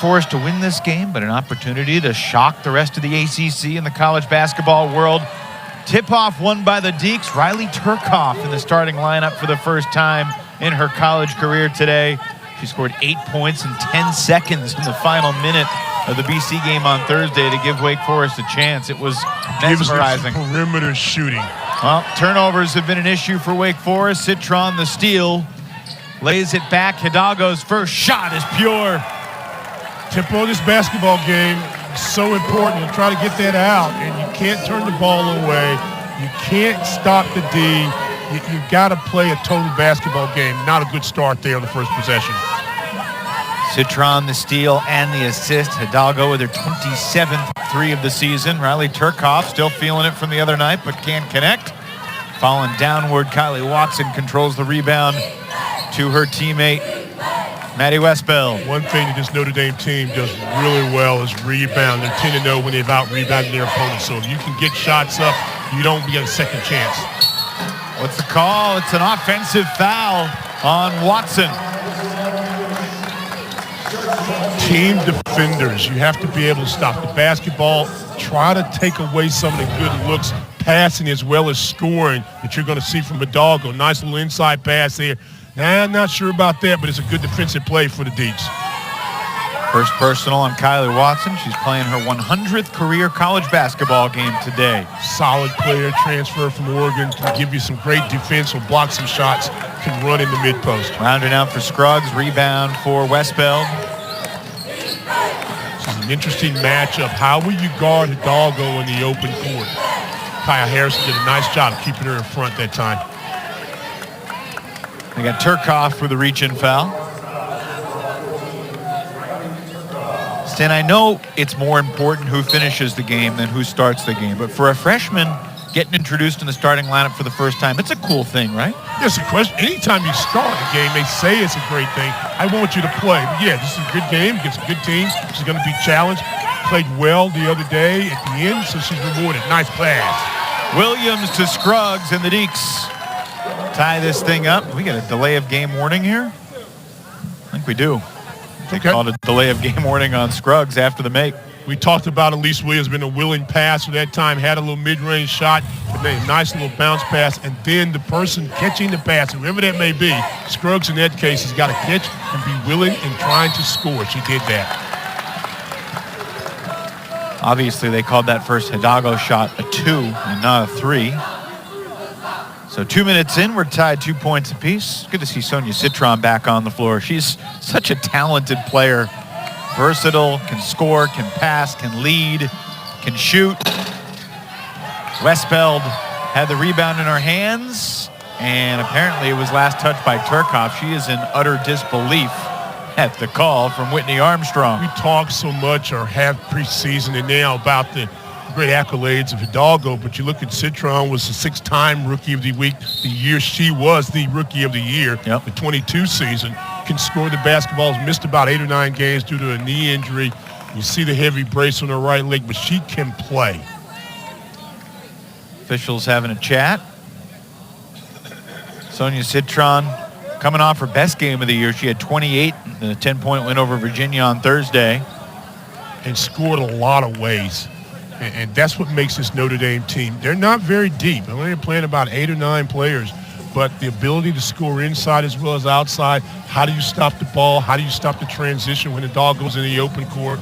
Forest to win this game, but an opportunity to shock the rest of the ACC and the college basketball world. Tip-off won by the Deeks. Riley Turcoff in the starting lineup for the first time in her college career today. She scored 8 points in 10 seconds in the final minute of the BC game on Thursday to give Wake Forest a chance. It was mesmerizing. Perimeter shooting. Well, turnovers have been an issue for Wake Forest. Citron, the steal, lays it back. Hidalgo's first shot is pure. Tempo of this basketball game is so important to try to get that out, and you can't turn the ball away. You can't stop the D. You've got to play a total basketball game. Not a good start there on the first possession. Citron, the steal and the assist. Hidalgo with her 27th three of the season. Riley Turcoff still feeling it from the other night, but can't connect. Falling downward, Kylie Watson controls the rebound to her teammate, Maddie Westbeld. One thing that this Notre Dame team does really well is rebound. They tend to know when they've out-rebounded their opponents. So if you can get shots up, you don't get a second chance. What's the call? It's an offensive foul on Watson. Team defenders, you have to be able to stop the basketball, try to take away some of the good looks, passing as well as scoring that you're going to see from Hidalgo. Nice little inside pass there. Nah, I'm not sure about that, but it's a good defensive play for the Deeks. First personal on Kylie Watson. She's playing her 100th career college basketball game today. Solid player, transfer from Oregon, can give you some great defense, will block some shots, can run in the mid-post. Rounding out for Scruggs, rebound for Westbeld. This is an interesting matchup. How will you guard Hidalgo in the open court? Kaya Harrison did a nice job keeping her in front that time. They got Turcoff for the reach-in foul. Stan, I know it's more important who finishes the game than who starts the game, but for a freshman getting introduced in the starting lineup for the first time, it's a cool thing, right? There's a question. Anytime you start a game, they say it's a great thing. I want you to play. But yeah, this is a good game against a good team. She's going to be challenged. Played well the other day at the end, so she's rewarded. Nice pass. Williams to Scruggs, and the Deeks tie this thing up. We got a delay of game warning here? I think we do. They called a delay of game warning on Scruggs after the make. We talked about Elise Williams being a willing passer that time, had a little mid-range shot, but then a nice little bounce pass, and then the person catching the pass, whoever that may be, Scruggs in that case has got to catch and be willing and trying to score. She did that. Obviously, they called that first Hidalgo shot a 2 and not a 3. So 2 minutes in, we're tied 2 points apiece. Good to see Sonia Citron back on the floor. She's such a talented player. Versatile, can score, can pass, can lead, can shoot. Westbeld had the rebound in her hands, and apparently it was last touched by Turcoff. She is in utter disbelief at the call from Whitney Armstrong. We talk so much or have preseason and now about the great accolades of Hidalgo, but you look at Citron was the 6-time Rookie of the Week. The year she was the Rookie of the Year, the 22 season. Can score the basketballs, missed about 8 or 9 games due to a knee injury. You see the heavy brace on her right leg, but she can play. Officials having a chat. Sonia Citron coming off her best game of the year. She had 28 in a 10-point win over Virginia on Thursday. And scored a lot of ways. And that's what makes this Notre Dame team. They're not very deep. They're only playing about 8 or 9 players. But the ability to score inside as well as outside, how do you stop the ball? How do you stop the transition when the dog goes in the open court?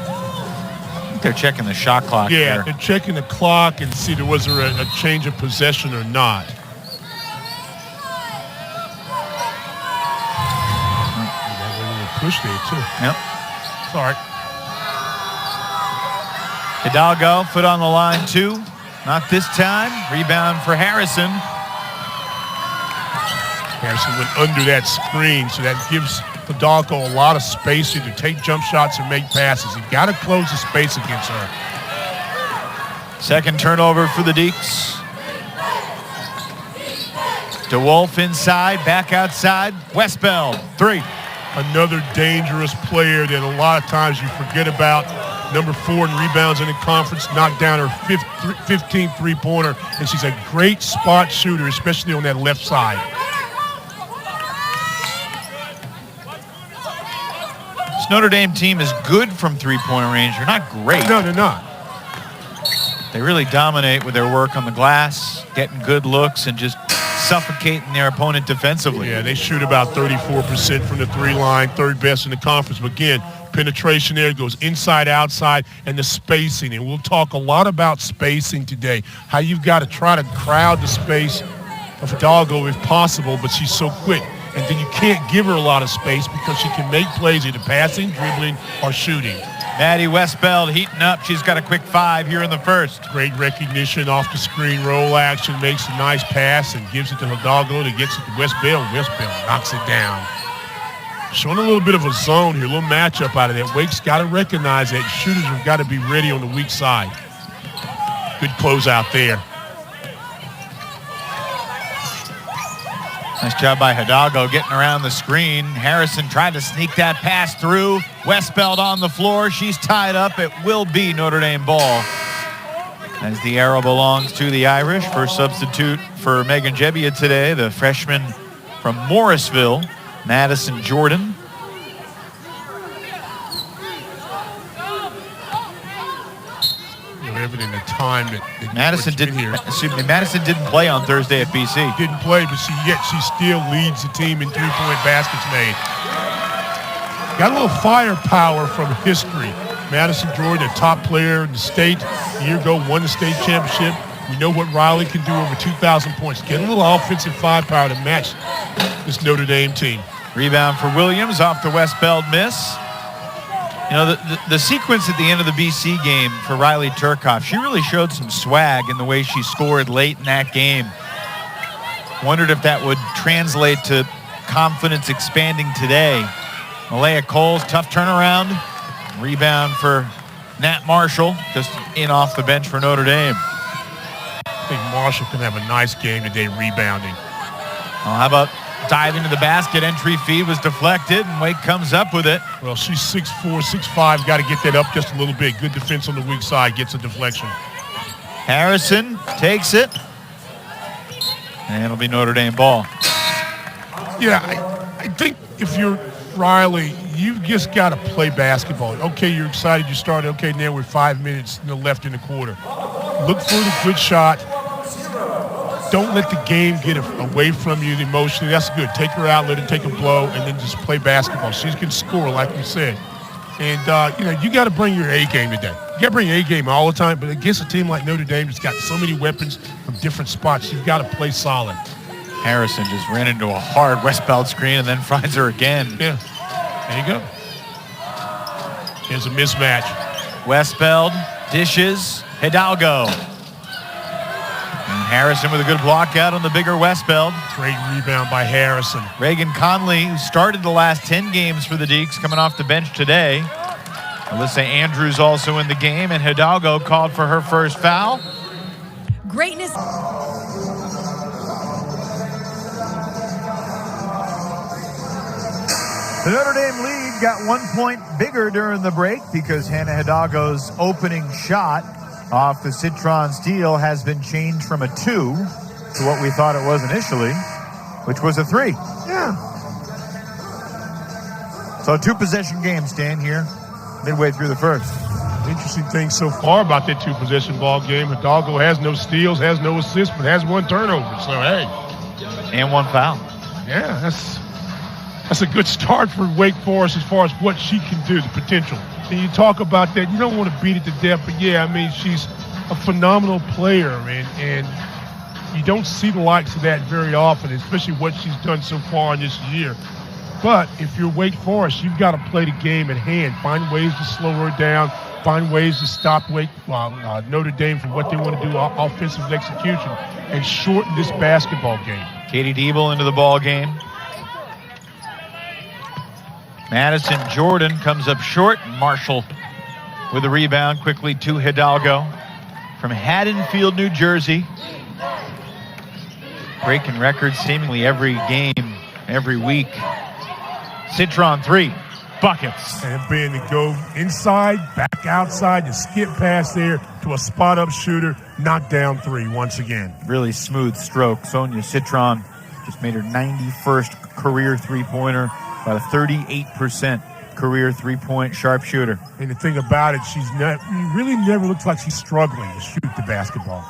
I think they're checking the shot clock. Yeah, here. They're checking the clock and see was there a change of possession or not. Push there too. Yep. It's all right. Hidalgo, foot on the line, 2. Not this time. Rebound for Harrison. Harrison went under that screen, so that gives Hidalgo a lot of space to take jump shots or make passes. You've got to close the space against her. Second turnover for the Deeks. DeWolf inside, back outside. Westbeld, 3. Another dangerous player that a lot of times you forget about. Number 4 in rebounds in the conference, knocked down her 15th three-pointer, and she's a great spot shooter, especially on that left side. This Notre Dame team is good from three-point range. They're not great. No, they're not. They really dominate with their work on the glass, getting good looks, and just suffocating their opponent defensively. Yeah, they shoot about 34% from the three line, third best in the conference. But again, penetration there goes inside, outside, and the spacing. And we'll talk a lot about spacing today, how you've got to try to crowd the space of Hidalgo if possible, but she's so quick. And then you can't give her a lot of space because she can make plays either passing, dribbling, or shooting. Maddie Westbeld heating up. She's got a quick 5 here in the first. Great recognition off the screen, roll action, makes a nice pass and gives it to Hidalgo that gets it to Westbeld. Westbeld knocks it down. Showing a little bit of a zone here, a little matchup out of that. Wake's got to recognize that shooters have got to be ready on the weak side. Good closeout there. Nice job by Hidalgo getting around the screen. Harrison tried to sneak that pass through. Westbeld on the floor. She's tied up. It will be Notre Dame ball. As the arrow belongs to the Irish. First substitute for Megan Jebbia today, the freshman from Morrisville, Madison Jordan. Evident the time that Madison didn't play on Thursday at BC. Didn't play, but she still leads the team in three-point baskets made. Got a little firepower from history. Madison Jordan, a top player in the state, a year ago won the state championship. We know what Riley can do, over 2,000 points. Get a little offensive firepower to match this Notre Dame team. Rebound for Williams off the Westbeld miss. You know, the sequence at the end of the BC game for Riley Turcoff, she really showed some swag in the way she scored late in that game. Wondered if that would translate to confidence expanding today. Malaya Cowles, tough turnaround. Rebound for Nat Marshall, just in off the bench for Notre Dame. I think Marshall can have a nice game today rebounding. Well, how about diving to the basket? Entry feed was deflected, and Wake comes up with it. Well, she's 6'4", 6'5", got to get that up just a little bit. Good defense on the weak side, gets a deflection. Harrison takes it, and it'll be Notre Dame ball. Yeah, I think if you're Riley, you've just got to play basketball. Okay, you're excited you started. Okay, now we're 5 minutes left in the quarter. Look for the good shot. Don't let the game get away from you emotionally. That's good. Take her out, let her take a blow, and then just play basketball. She can score, like we said. And, you got to bring your A game today. You got to bring your A game all the time, but against a team like Notre Dame that's got so many weapons from different spots, you've got to play solid. Harrison just ran into a hard Westbeld screen and then finds her again. Yeah, there you go. Here's a mismatch. Westbeld dishes, Hidalgo. And Harrison with a good block out on the bigger Westbeld. Great rebound by Harrison. Reagan Conley, who started the last 10 games for the Deacs, coming off the bench today. Alyssa Andrews also in the game, and Hidalgo called for her first foul. Greatness. The Notre Dame lead got 1 point bigger during the break because Hannah Hidalgo's opening shot off the Citron steal has been changed from a 2 to what we thought it was initially, which was a 3. Yeah. So a 2-possession game, Stan, here midway through the first. Interesting thing so far about that 2-possession ball game. Hidalgo has no steals, has no assists, but has 1 turnover. So, hey. And 1 foul. Yeah, that's a good start for Wake Forest as far as what she can do, the potential. And you talk about that, you don't want to beat it to death, but yeah, I mean, she's a phenomenal player, and you don't see the likes of that very often, especially what she's done so far in this year. But if you're Wake Forest, you've got to play the game at hand, find ways to slow her down, find ways to stop Notre Dame from what they want to do, offensive execution, and shorten this basketball game. Katie Diebel into the ball game. Madison Jordan comes up short. Marshall with a rebound quickly to Hidalgo from Haddonfield, New Jersey. Breaking records seemingly every game, every week. Citron 3, buckets. And being to go inside, back outside, to skip past there to a spot-up shooter, knock down 3 once again. Really smooth stroke. Sonia Citron just made her 91st career three-pointer, about a 38% career three-point sharpshooter. And the thing about it, really never looks like she's struggling to shoot the basketball.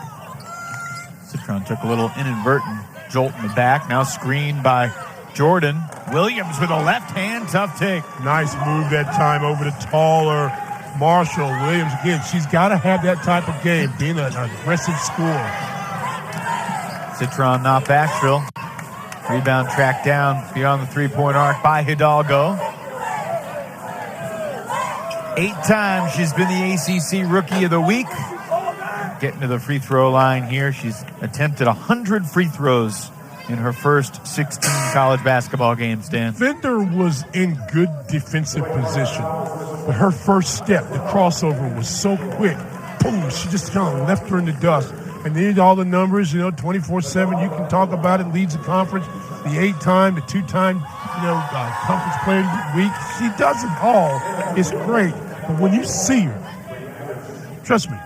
Citron took a little inadvertent jolt in the back. Now screened by Jordan. Williams with a left hand, tough take. Nice move that time over the taller Marshall. Williams, again, she's got to have that type of game, being an aggressive scorer. Citron not backfill. Rebound tracked down beyond the three-point arc by Hidalgo. 8 times she's been the ACC Rookie of the Week. Getting to the free throw line here. She's attempted 100 free throws in her first 16 college basketball games, Dan. Fender was in good defensive position, but her first step, the crossover, was so quick. Boom, she just kind of left her in the dust. And then all the numbers, 24/7, you can talk about it, leads the conference, the 8-time, the 2-time, conference player of the week. She does it all. It's great. But when you see her, trust me,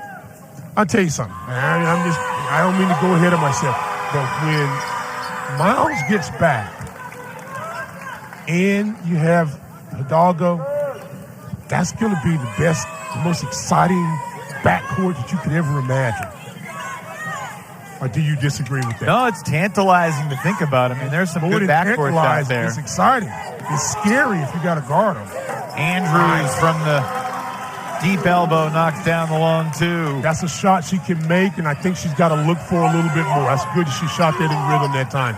I'll tell you something. I don't mean to go ahead of myself, but when Miles gets back and you have Hidalgo, that's going to be the best, the most exciting backcourt that you could ever imagine. Or do you disagree with that? No, it's tantalizing to think about. I mean, there's some good backcourts out there. It's exciting. It's scary if you got to guard them. Andrews from the deep elbow knocks down the long two. That's a shot she can make, and I think she's got to look for a little bit more. That's good she shot that in rhythm that time.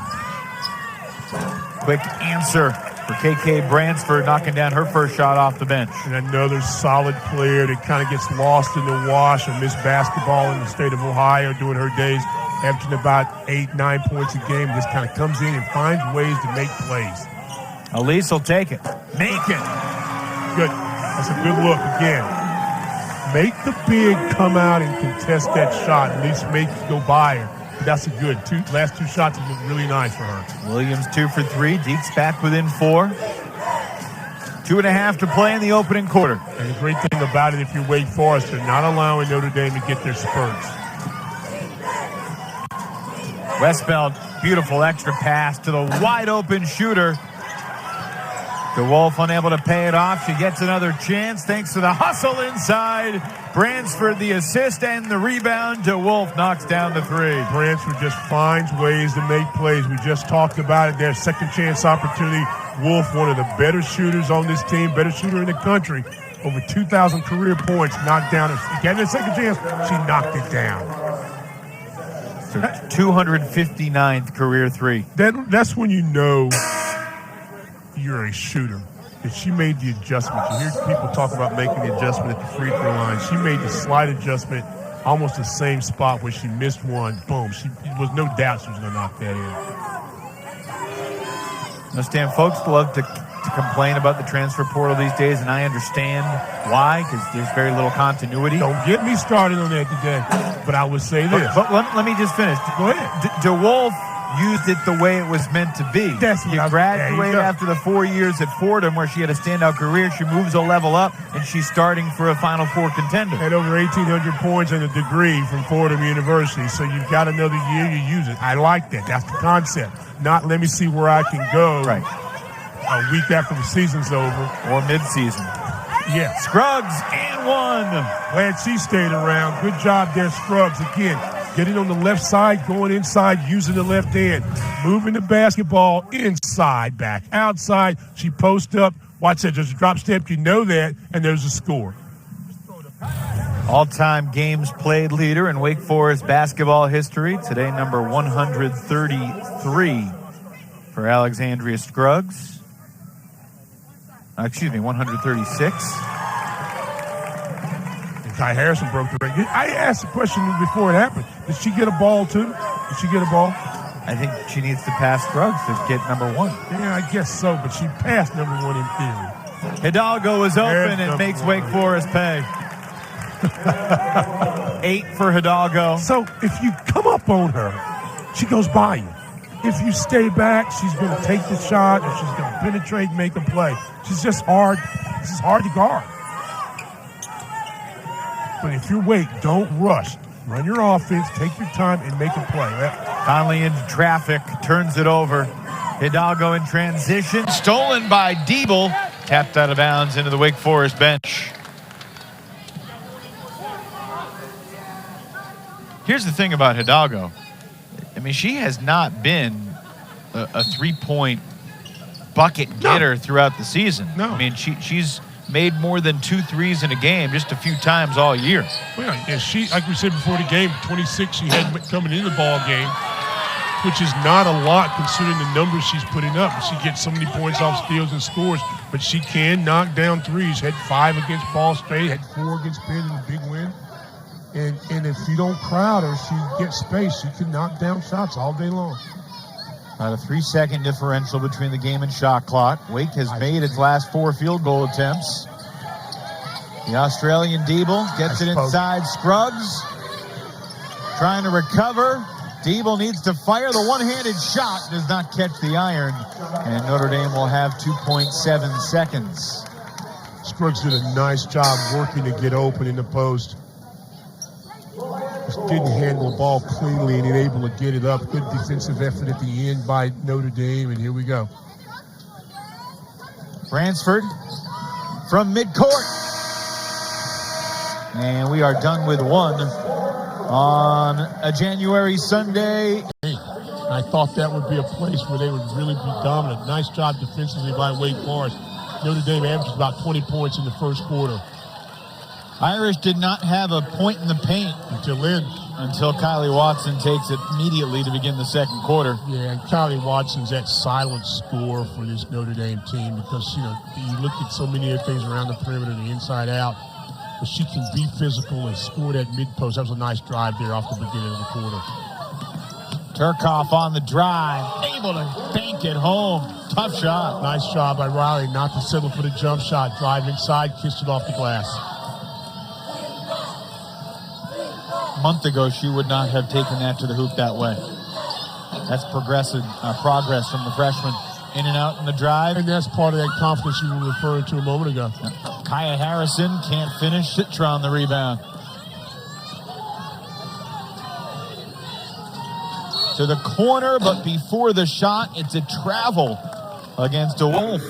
Quick answer for KK Bransford, knocking down her first shot off the bench. And another solid player that kind of gets lost in the wash and missed basketball in the state of Ohio during her days, averaging about 8-9 points a game. Just kind of comes in and finds ways to make plays. Elise will take it. Make it. Good. That's a good look again. Make the big come out and contest that shot. At least make it go by her. But that's a good. Last two shots have looked really nice for her. Williams 2 for 3. Deeks back within 4. 2.5 to play in the opening quarter. And the great thing about it, if you're Wake Forest, they're not allowing Notre Dame to get their spurts. Westbeld, beautiful extra pass to the wide open shooter. DeWolf unable to pay it off. She gets another chance thanks to the hustle inside. Bransford the assist and the rebound. DeWolf knocks down the 3. Bransford just finds ways to make plays. We just talked about it there. Second chance opportunity. Wolf, one of the better shooters on this team, better shooter in the country. Over 2,000 career points, knocked down. Getting a second chance, she knocked it down. So 259th career 3. That's when you know you're a shooter. If she made the adjustment, you hear people talk about making the adjustment at the free throw line. She made the slight adjustment, almost the same spot where she missed one. Boom. There was no doubt she was going to knock that in. Now, Stan, folks love to complain about the transfer portal these days, and I understand why, because there's very little continuity. Don't get me started on that today, but I would say this. But let me just finish. Go ahead. DeWolf used it the way it was meant to be. You graduate after the 4 years at Fordham where she had a standout career. She moves a level up, and she's starting for a Final Four contender. Had over 1,800 points and a degree from Fordham University, so you've got another year, you use it. I like that. That's the concept. Not let me see where I can go a week after the season's over. Or mid-season. Yeah. Scruggs and 1. Glad she stayed around. Good job there, Scruggs. Again, getting on the left side, going inside, using the left hand. Moving the basketball inside, back outside. She posts up. Watch that. There's a drop step. You know that. And there's a score. All-time games played leader in Wake Forest basketball history. Today, number 133 for Alexandria Scruggs. 136. Ty Harrison broke the record. I asked the question before it happened. Did she get a ball, too? Did she get a ball? I think she needs to pass Scruggs to get number 1. Yeah, I guess so, but she passed number 1 in theory. Hidalgo is open and makes Wake Forest pay. 8 for Hidalgo. So if you come up on her, she goes by you. If you stay back, she's going to take the shot, or she's going to penetrate and make a play. She's just hard. This is hard to guard. But if you're Wake, don't rush. Run your offense, take your time, and make a play. Conley into traffic, turns it over. Hidalgo in transition, stolen by Diebel. tapped out of bounds into the Wake Forest bench. Here's the thing about Hidalgo. I mean, she has not been a three-point bucket getter throughout the season. No. I mean, she's made more than 2 threes in a game just a few times all year. Well, and she, like we said before the game, 26 she had coming into the ball game, which is not a lot considering the numbers she's putting up. She gets so many points off steals and scores, but she can knock down threes. Had 5 against Ball State, had 4 against Penn in a big win. And if you don't crowd her, she gets space. She can knock down shots all day long. About a 3-second differential between the game and shot clock. Wake has made its last 4 field goal attempts. The Australian Diebel gets it inside Scruggs. Trying to recover. Diebel needs to fire. The one-handed shot does not catch the iron. And Notre Dame will have 2.7 seconds. Scruggs did a nice job working to get open in the post. Just didn't handle the ball cleanly and able to get it up. Good defensive effort at the end by Notre Dame, and here we go. Bransford from midcourt. And we are done with one on a January Sunday. I thought that would be a place where they would really be dominant. Nice job defensively by Wake Forest. Notre Dame averages about 20 points in the first quarter. Irish did not have a point in the paint until Kylie Watson takes it immediately to begin the second quarter. Yeah, and Kylie Watson's that silent score for this Notre Dame team because, you know, you look at so many other things around the perimeter, the inside out, but she can be physical and score that mid-post. That was a nice drive there off the beginning of the quarter. Turcoff on the drive, able to bank it home. Tough shot. Nice job by Riley not to settle for the jump shot. Drive inside, kissed it off the glass. A month ago, she would not have taken that to the hoop that way. That's progress from the freshman. In and out in the drive. And that's part of that confidence you were referring to a moment ago. Kaya Harrison can't finish. Citron the rebound. To the corner, but before the shot, it's a travel against a Wolf.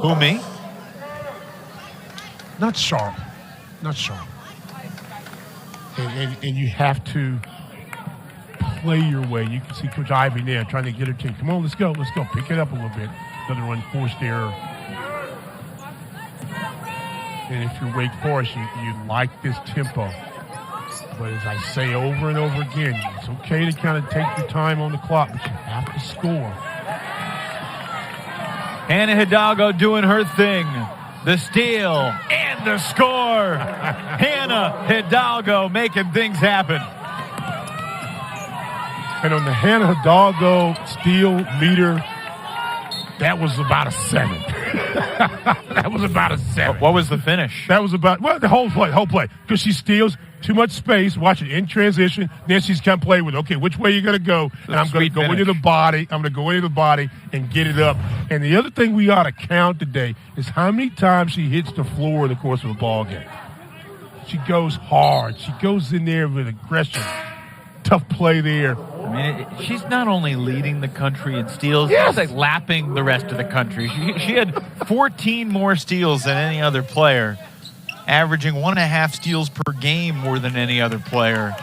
Who, me? Not sharp. Not sharp. And you have to play your way. You can see Coach Ivy there trying to get her team. Come on, let's go. Let's go. Pick it up a little bit. Another unforced error. And if you're Wake Forest, you like this tempo. But as I say over and over again, it's okay to kind of take your time on the clock, but you have to score. Hannah Hidalgo doing her thing. The steal and the score. Hannah Hidalgo making things happen. And on the Hannah Hidalgo steal meter, that was about a 7. That was about a 7. What was the finish? That was about, well, the whole play. Because she steals too much space, watch it in transition, then she's come play with, okay, which way you going to go? And I'm going to go into the body. I'm going to go into the body and get it up. And the other thing we ought to count today is how many times she hits the floor in the course of a ball game. She goes hard. She goes in there with aggression. Tough play there. I mean, she's not only leading the country in steals, she's like lapping the rest of the country. She had 14 more steals than any other player, averaging 1.5 steals per game more than any other player.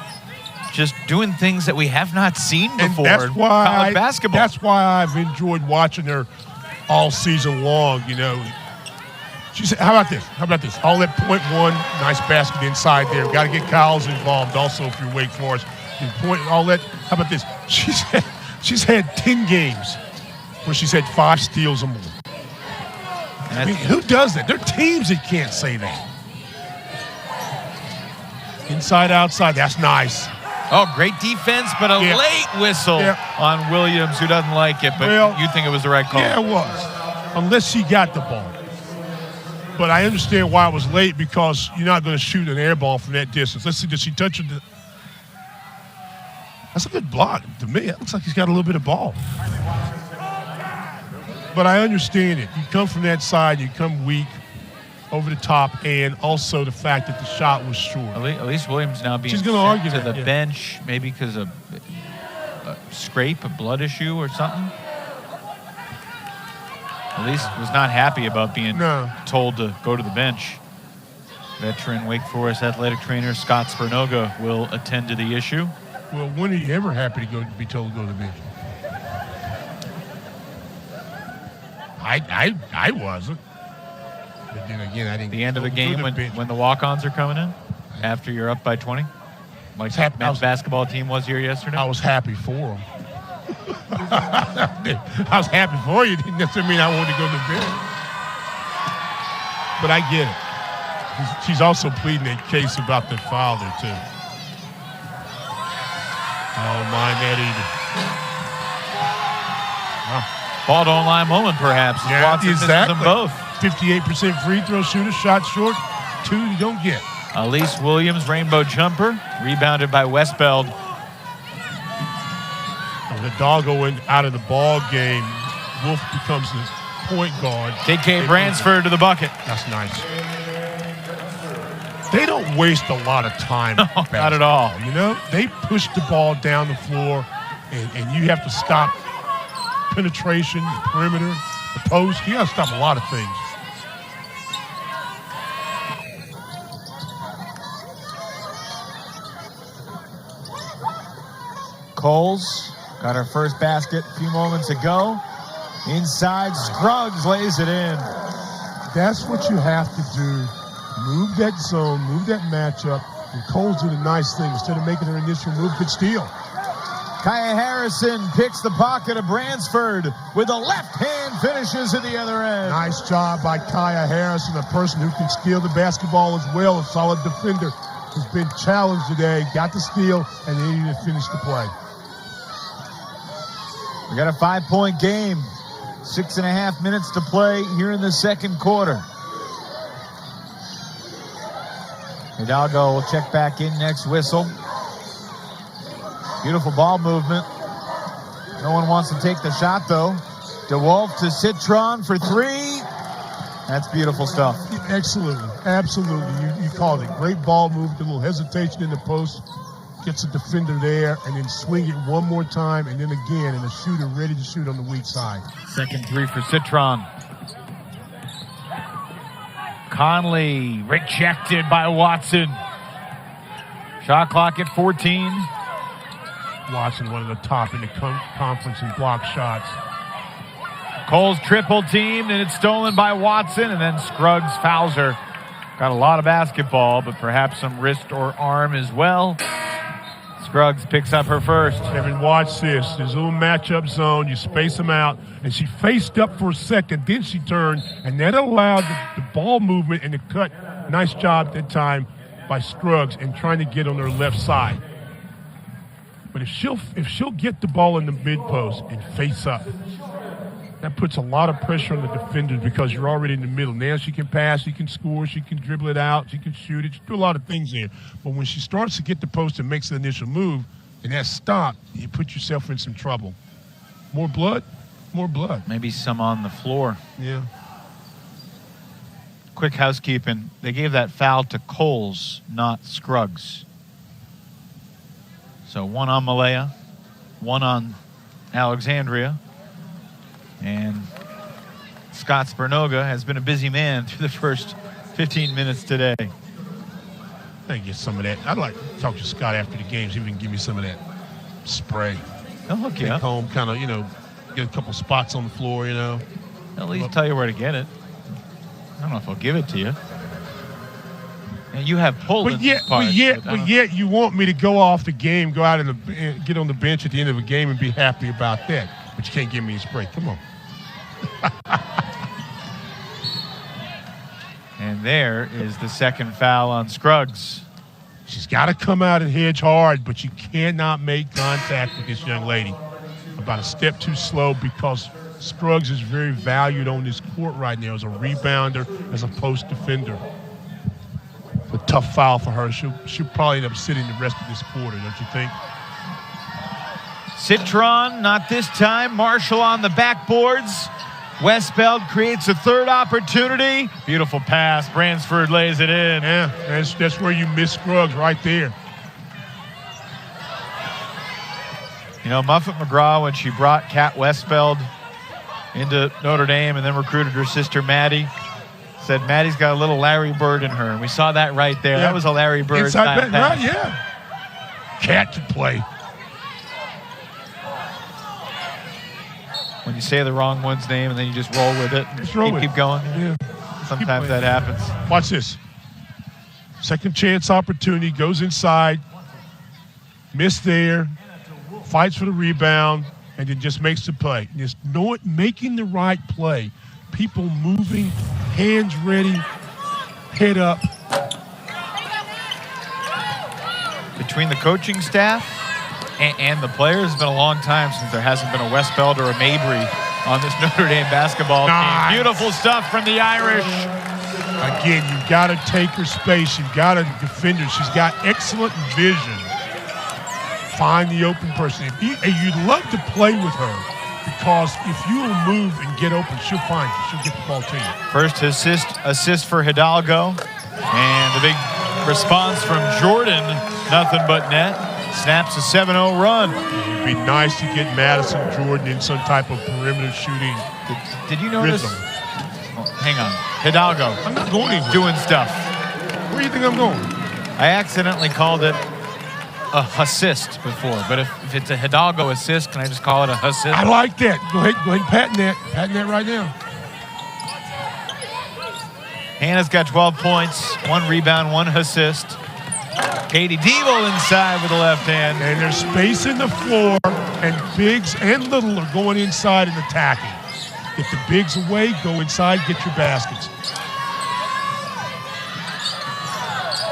Just doing things that we have not seen before in college basketball. That's why I've enjoyed watching her all season long, you know. She said, how about this? How about this? I'll let point one, nice basket inside there. Got to get Cowles involved also if you're Wake Forest. How about this? She's had 10 games where she's had 5 steals or more. I mean, who does that? There are teams that can't say that. Inside, outside, that's nice. Oh, great defense, but a late whistle on Williams, who doesn't like it, but you think it was the right call. Yeah, it was, unless she got the ball. But I understand why it was late because you're not going to shoot an air ball from that distance. Let's see, did she touch it? That's a good block. To me, it looks like he's got a little bit of ball. But I understand it. You come from that side, you come weak, over the top, and also the fact that the shot was short. Elise Williams now being sent to the bench, maybe because of scrape, a blood issue or something. At least was not happy about being told to go to the bench. Veteran Wake Forest athletic trainer Scott Spernoga will attend to the issue. Well, when are you ever happy to be told to go to the bench? I wasn't. But then again, I didn't. The end of the game when the walk-ons are coming in after you're up by 20, like the men's basketball team was here yesterday. I was happy for them. I was happy for you. Didn't necessarily mean I wanted to go to the bench. But I get it. She's also pleading a case about the father too. Oh, mind that either. Ball don't lie moment, perhaps. Yeah, Watson misses them both. 58% free throw shooter, shot short. 2 you don't get. Elise Williams, rainbow jumper, rebounded by Westbeld. When Hidalgo went out of the ball game, Wolf becomes the point guard. KK Bransford to the bucket. That's nice. They don't waste a lot of time. No, not at all. You know, they push the ball down the floor, and you have to stop penetration, the perimeter, the post. You got to stop a lot of things. Cowles got her first basket a few moments ago. Inside, Scruggs lays it in. That's what you have to do. Move that zone, move that matchup. And Cowles did a nice thing. Instead of making her initial move, could steal. Kaya Harrison picks the pocket of Bransford with a left hand, finishes at the other end. Nice job by Kaya Harrison, a person who can steal the basketball as well, a solid defender who's been challenged today, got the steal, and they needed to finish the play. We got a 5-point game. 6.5 minutes to play here in the second quarter. Hidalgo will check back in next whistle. Beautiful ball movement. No one wants to take the shot, though. DeWolf to Citron for 3. That's beautiful stuff. Absolutely. Absolutely. You called it. Great ball movement, a little hesitation in the post. Gets a defender there, and then swing it one more time, and then again, and a shooter ready to shoot on the weak side. Second 3 for Citron. Conley rejected by Watson. Shot clock at 14. Watson, one of the top in the conference in block shots. Cowles triple teamed, and it's stolen by Watson, and then Scruggs fouls her. Got a lot of basketball, but perhaps some wrist or arm as well. Scruggs picks up her first. Kevin, watch this. There's a little matchup zone. You space them out, and she faced up for a second. Then she turned, and that allowed the ball movement and the cut. Nice job at that time by Scruggs in trying to get on her left side. But if she'll get the ball in the mid post and face up, that puts a lot of pressure on the defenders because you're already in the middle. Now she can pass, she can score, she can dribble it out, she can shoot it. She do a lot of things there. But when she starts to get the post and makes the initial move, and that's stopped, you put yourself in some trouble. More blood? More blood. Maybe some on the floor. Yeah. Quick housekeeping. They gave that foul to Cowles, not Scruggs. So 1 on Malaya, 1 on Alexandria. And Scott Spernoga has been a busy man through the first 15 minutes today. I get some of that. I'd like to talk to Scott after the game, see if he can give me some of that spray. He'll hook you up. Home, kind of, get a couple spots on the floor, He'll at least tell you where to get it. I don't know if he'll give it to you. And you have pulled but yet you want me to go off the game, go out and get on the bench at the end of a game and be happy about that. But you can't give me a spray. Come on. And there is the second foul on Scruggs. She's got to come out and hedge hard, but you cannot make contact with this young lady. About a step too slow because Scruggs is very valued on this court right now as a rebounder, as a post defender. A tough foul for her. She'll probably end up sitting the rest of this quarter, don't you think? Citron, not this time. Marshall on the backboards. Westbeld creates a third opportunity. Beautiful pass. Bransford lays it in. Yeah, that's where you miss Scruggs right there. Muffet McGraw, when she brought Kat Westfeld into Notre Dame and then recruited her sister Maddie, said Maddie's got a little Larry Bird in her. And we saw that right there. Yeah. That was a Larry Bird inside pass. Right, yeah. Kat can play. When you say the wrong one's name and then you just roll with it and keep going. Yeah. Sometimes that happens. Watch this. Second chance opportunity, goes inside, missed there, fights for the rebound, and then just makes the play. Just making the right play. People moving, hands ready, head up. Between the coaching staff and the players, it's been a long time since there hasn't been a Westfeld or a Mabry on this Notre Dame basketball team. Beautiful stuff from the Irish. Again, you've got to take her space. You've got to defend her. She's got excellent vision. Find the open person. You'd love to play with her because if you'll move and get open, she'll find you. She'll get the ball to you. First assist for Hidalgo. And the big response from Jordan, nothing but net. Snaps a 7-0 run. It would be nice to get Madison Jordan in some type of perimeter shooting. Did you notice? Hang on. Hidalgo. I'm not going anywhere. Doing stuff. Where do you think I'm going? I accidentally called it a assist before, but if it's a Hidalgo assist, can I just call it a assist? I like that. Go ahead and patent that. Patent that right now. Hannah's got 12 points, 1 rebound, 1 assist. Katie Diebel inside with the left hand. And there's space in the floor, and bigs and little are going inside and attacking. Get the bigs away, go inside, get your baskets.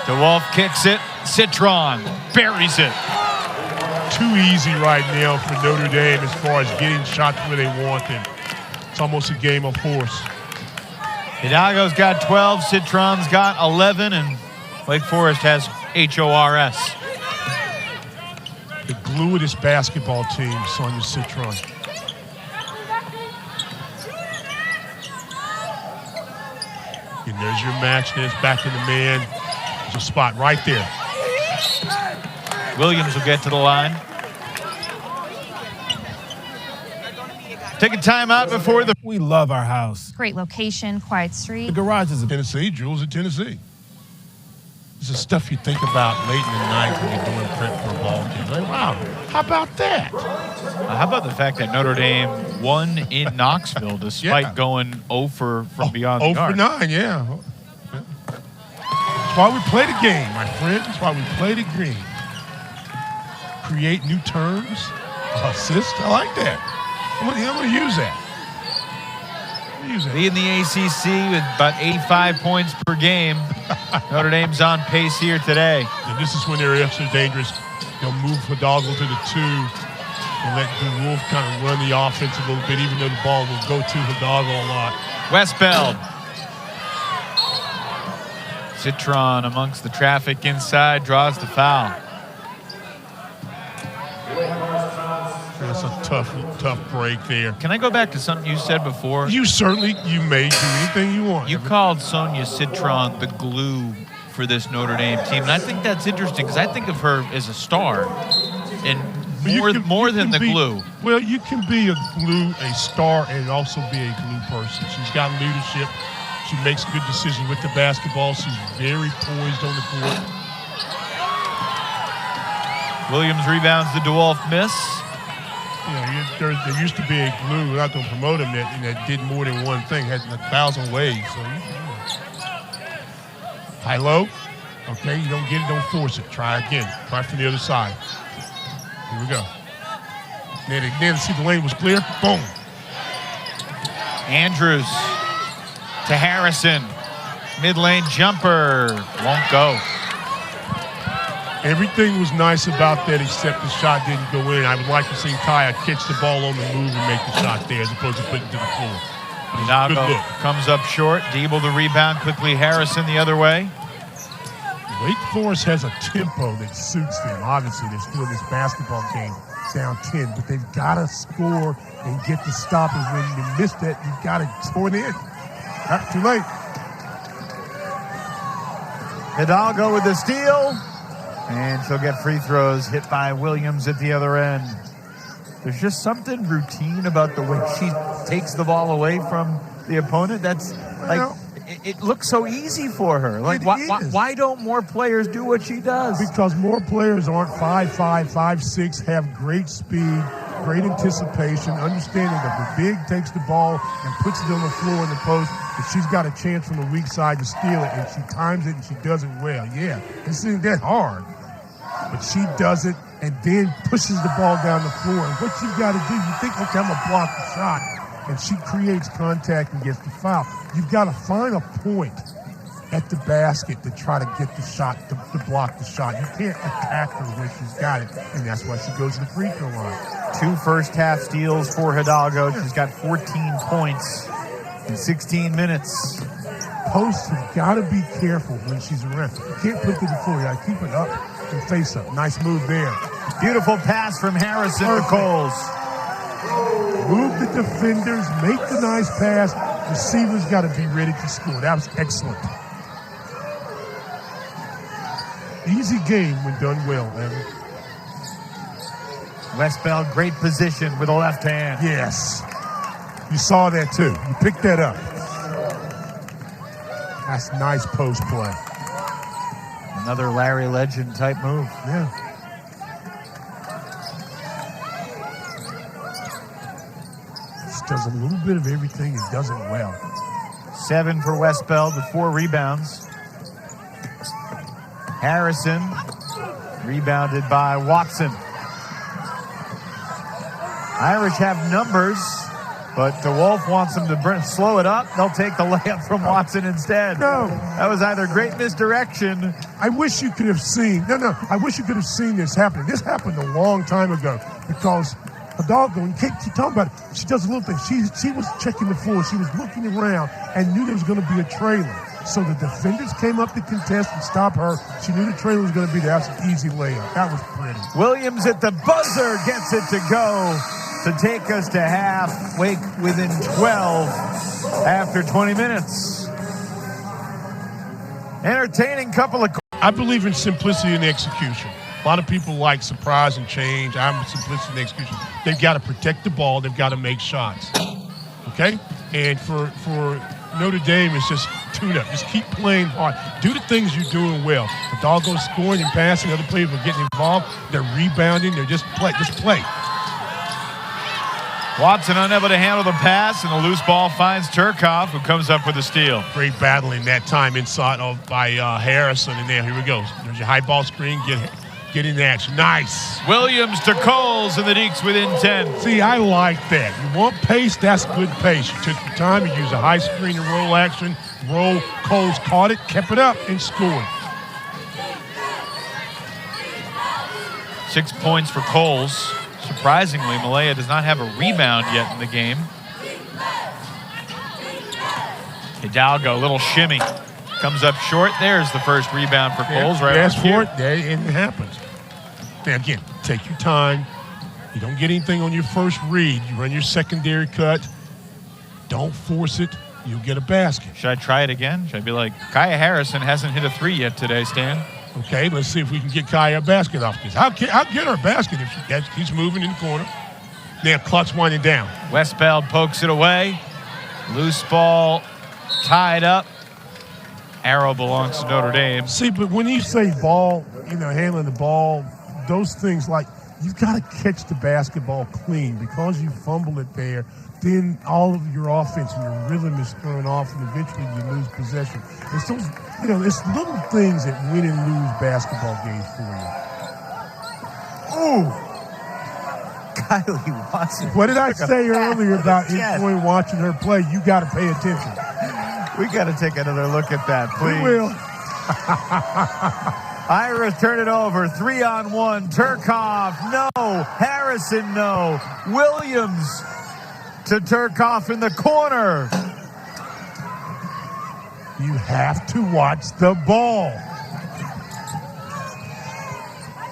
DeWolf kicks it. Citron buries it. Too easy right now for Notre Dame as far as getting shots where they want them. It's almost a game of force. Hidalgo's got 12, Citron's got 11, and Wake Forest has HORS. The glue of this basketball team, Sonia Citron. And there's your match. There's back in the man. There's a spot right there. Williams will get to the line. Take a timeout before the... We love our house. Great location, quiet street. The garage is in Tennessee. Jules in Tennessee. This is stuff you think about late in the night when you're doing prep for a ball game. Like, wow, how about that? How about the fact that Notre Dame won in Knoxville despite going 0 from beyond the 0 arc? for 9, yeah. That's why we play the game, my friend. That's why we play the game. Create new terms. Assist. I like that. I'm going to use that. Leading the ACC with about 85 points per game. Notre Dame's on pace here today. And this is when they're extra dangerous. They'll move Hidalgo to the 2 and let DeWolf kind of run the offense a little bit, even though the ball will go to Hidalgo a lot. Westfeld. Citron amongst the traffic inside, draws the foul. That's a tough break there. Can I go back to something you said before? You may do anything you want. You called Sonia Citron the glue for this Notre Dame team, and I think that's interesting because I think of her as a star, and more than the glue. Well, you can be a glue, a star, and also be a glue person. She's got leadership. She makes good decisions with the basketball. She's very poised on the court. Williams rebounds the DeWolf miss. There used to be a glue, we're not going to promote him, that did more than one thing, had 1,000 ways. So, high-low. Okay, you don't get it, don't force it. Try again. Try from the other side. Here we go. Then see the lane was clear. Boom. Andrews to Harrison. Mid-lane jumper. Won't go. Everything was nice about that except the shot didn't go in. I would like to see Kaya catch the ball on the move and make the shot there as opposed to put it to the floor. Hidalgo comes up short. Diebel the rebound. Quickly Harrison the other way. Wake Forest has a tempo that suits them. Obviously, they're still in this basketball game down 10, but they've got to score and get the stop. And when you miss that, you've got to score the end. Too late. Hidalgo with the steal. And she'll get free throws hit by Williams at the other end. There's just something routine about the way she takes the ball away from the opponent. That's like, it looks so easy for her. Like, why don't more players do what she does? Because more players aren't 5'5", 5'6", have great speed, great anticipation, understanding that the big takes the ball and puts it on the floor in the post, and she's got a chance from the weak side to steal it, and she times it and she does it well. Yeah, it's not that hard, but she does it and then pushes the ball down the floor. And what you got to do, you think, okay, I'm going to block the shot, and she creates contact and gets the foul. You've got to find a point at the basket to try to get the shot, to block the shot. You can't attack her when she's got it, and that's why she goes to the free throw line. 2 first-half steals for Hidalgo. She's got 14 points in 16 minutes. Posts have got to be careful when she's around. You can't put it to the floor. You got to keep it up and face up. Nice move there. Beautiful pass from Harrison to Cowles. Move the defenders, make the nice pass. Receivers got to be ready to score. That was excellent. Easy game when done well, Evan. Westbeld, great position with the left hand. Yes. You saw that too. You picked that up. That's nice post play. Another Larry Legend type move. Yeah. She does a little bit of everything and does it well. 7 for Westbeld with 4 rebounds. Harrison rebounded by Watson. Irish have numbers, but DeWolf wants them to slow it up. They'll take the layup from Watson instead. No. That was either great misdirection. I wish you could have seen. I wish you could have seen this happening. This happened a long time ago because Hidalgo, and Kate, she talked about it, she does a little thing. She was checking the floor. She was looking around and knew there was going to be a trailer. So the defenders came up to contest and stop her. She knew the trailer was going to be there. That's an easy layup. That was pretty. Williams at the buzzer gets it to go to take us to half. Wake within 12 after 20 minutes. Entertaining couple of... I believe in simplicity and execution. A lot of people like surprise and change. I'm simplicity and execution. They've got to protect the ball. They've got to make shots. Okay? And for Notre Dame, it's just tune up. Just keep playing hard. Do the things you're doing well. Hidalgo's scoring and passing. Other players are getting involved. They're rebounding. They're just play. Watson unable to handle the pass, and the loose ball finds Turcoff, who comes up with a steal. Great battling that time inside by Harrison. And there, here we go. There's your high ball screen. Get in action. Nice. Williams to Cowles, and the Deacs within 10. See, I like that. You want pace, that's good pace. You took your time, you used a high screen and roll action. Roll, Cowles caught it, kept it up, and scored. 6 points for Cowles. Surprisingly, Malaya does not have a rebound yet in the game. Hidalgo, a little shimmy. Comes up short. There's the first rebound for Cowles. Right. Ask for it, and it happens. Now, again, take your time. You don't get anything on your first read. You run your secondary cut. Don't force it. You'll get a basket. Should I try it again? Should I be like, Kaya Harrison hasn't hit a 3 yet today, Stan? Okay, let's see if we can get Kaya a basket off this. I'll get her a basket if she keeps moving in the corner. Now, clock's winding down. Westbeld pokes it away. Loose ball tied up. Arrow belongs to Notre Dame. See, but when you say ball, handling the ball, those things, like, you've got to catch the basketball clean. Because you fumble it there, then all of your offense and your rhythm is thrown off, and eventually you lose possession. It's those, it's little things that win and lose basketball games for you. Ooh. Kylie Watson. What did I say earlier about enjoying watching her play? You got to pay attention. We got to take another look at that, please. We will. Irish turn it over. 3-on-1. Turcoff, no. Harrison, no. Williams to Turcoff in the corner. You have to watch the ball.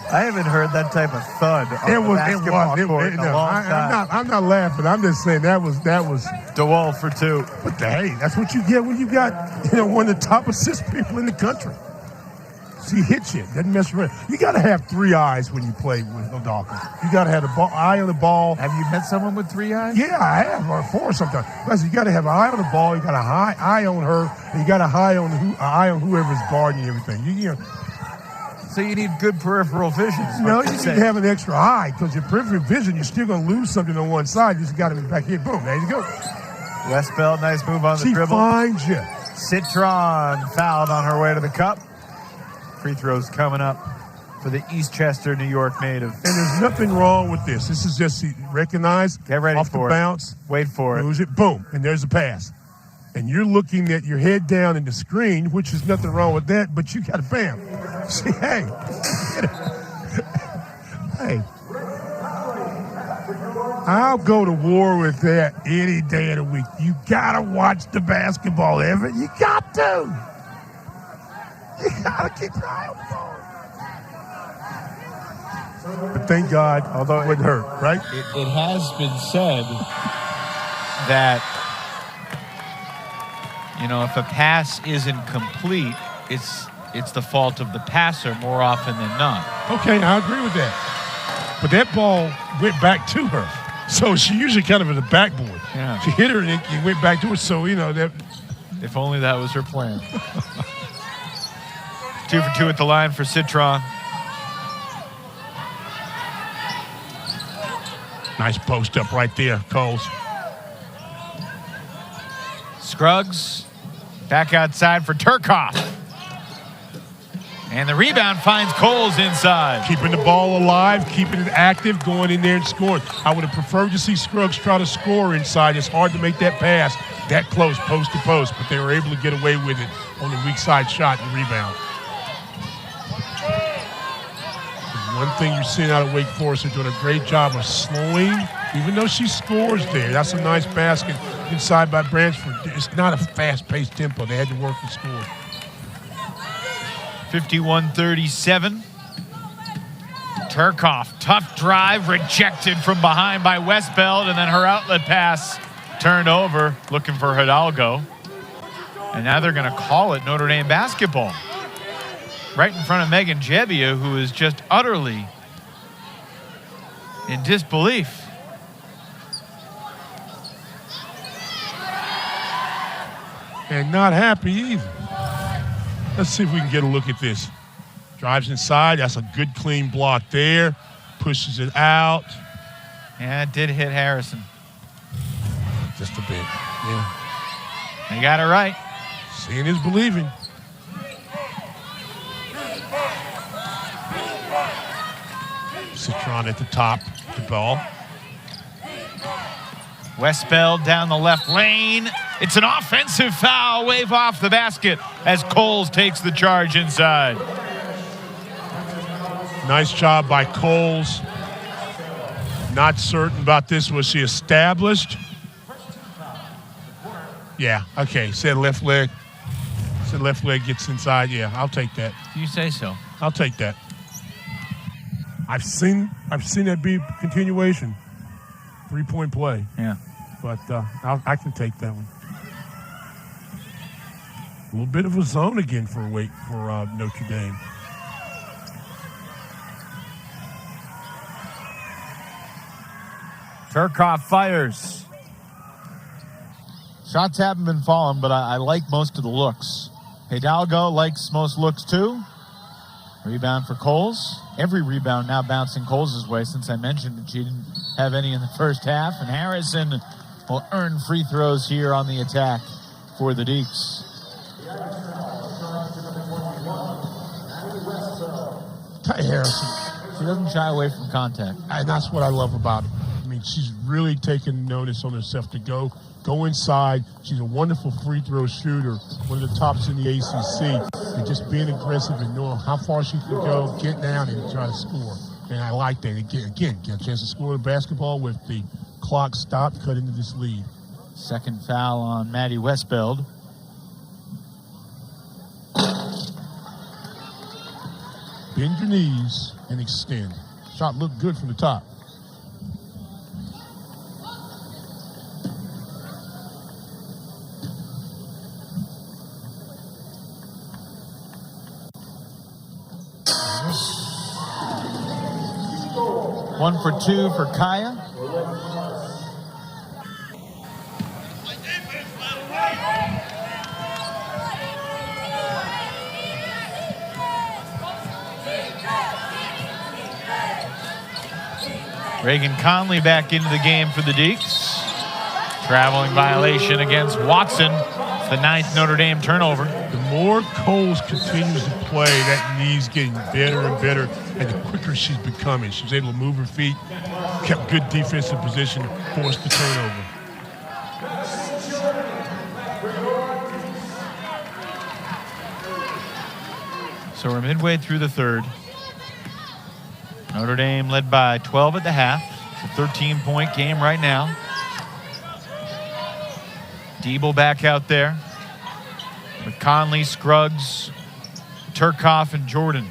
I haven't heard that type of thud on the basketball court in a long time. I'm not laughing. I'm just saying that was DeWolf for 2. But hey, that's what you get when you got one of the top assist people in the country. She hits you. Doesn't mess around. You got to have 3 eyes when you play with Hidalgo. You got to have the eye on the ball. Have you met someone with 3 eyes? Yeah, I have, or 4 sometimes. Listen, you got to have an eye on the ball. You got a eye on her. And you got an eye on whoever's guarding you and everything. You know. So you need good peripheral vision. No, you need to have an extra eye because your peripheral vision, you're still going to lose something on one side. You just got to be back here. Boom, there you go. Westbeld, nice move on the dribble. She finds you. Citron fouled on her way to the cup. Free throws coming up for the Eastchester, New York native. And there's nothing wrong with this. This is just recognize, get ready off for the bounce. Wait for lose it. Boom, and there's a pass. And you're looking at your head down in the screen, which is nothing wrong with that, but you got to bam. See, hey. Hey. I'll go to war with that any day of the week. You got to watch the basketball, Evan. You got to. You got to keep your eye on the ball. But thank God, although it wouldn't hurt, right? It has been said that, you know, if a pass isn't complete, it's the fault of the passer more often than not. Okay, I agree with that. But that ball went back to her. So she usually kind of at the backboard. Yeah. She hit her and it went back to her. So, you know, that. If only that was her plan. 2 for 2 at the line for Citron. Nice post up right there, Cowles. Scruggs back outside for Turcoff. And the rebound finds Cowles inside. Keeping the ball alive, keeping it active, going in there and scoring. I would have preferred to see Scruggs try to score inside. It's hard to make that pass that close, post to post, but they were able to get away with it on the weak side shot and rebound. One thing you're seeing out of Wake Forest, they're doing a great job of slowing, even though she scores there. That's a nice basket inside by Bransford. It's not a fast-paced tempo. They had to work and score. 51-37. Turcoff, tough drive, rejected from behind by Westbeld, and then her outlet pass turned over, looking for Hidalgo. And now they're going to call it Notre Dame basketball. Right in front of Megan Jebbia, who is just utterly in disbelief. And not happy either. Let's see if we can get a look at this. Drives inside. That's a good, clean block there. Pushes it out. Yeah, it did hit Harrison. Just a bit. Yeah. They got it right. Seeing is believing. Citron at the top, the ball. Westbeld down the left lane. It's an offensive foul, wave off the basket as Cowles takes the charge inside. Nice job by Cowles. Not certain about this. Was she established? Yeah, okay. Said left leg. Said left leg gets inside. Yeah, I'll take that. You say so. I'll take that. I've seen that be continuation. 3-point play. Yeah. But I can take that one. A little bit of a zone again for Notre Dame. Turcoff fires. Shots haven't been falling, but I like most of the looks. Hidalgo likes most looks too. Rebound for Cowles. Every rebound now bouncing Cowles' way since I mentioned that she didn't have any in the first half. And Harrison will earn free throws here on the attack for the Deacs. Ty Harrison. She doesn't shy away from contact. And that's what I love about her. I mean, she's really taken notice on herself to go inside. She's a wonderful free throw shooter, one of the tops in the ACC. And just being aggressive and knowing how far she can go, get down and try to score. And I like that. Again, get a chance to score the basketball with the clock stopped, cut into this lead. Second foul on Maddie Westbeld. Bend your knees and extend. Shot looked good from the top. 1 for 2 for Kaya. Reagan Conley back into the game for the Deacs. Traveling violation against Watson. It's the 9th Notre Dame turnover. The more Cowles continues to play, that knee's getting better and better, and the quicker she's becoming. She was able to move her feet, kept good defensive position, forced the turnover. So we're midway through the third. Notre Dame led by 12 at the half. It's a 13-point game right now. Diebel back out there with Conley, Scruggs, Turcoff, and Jordan.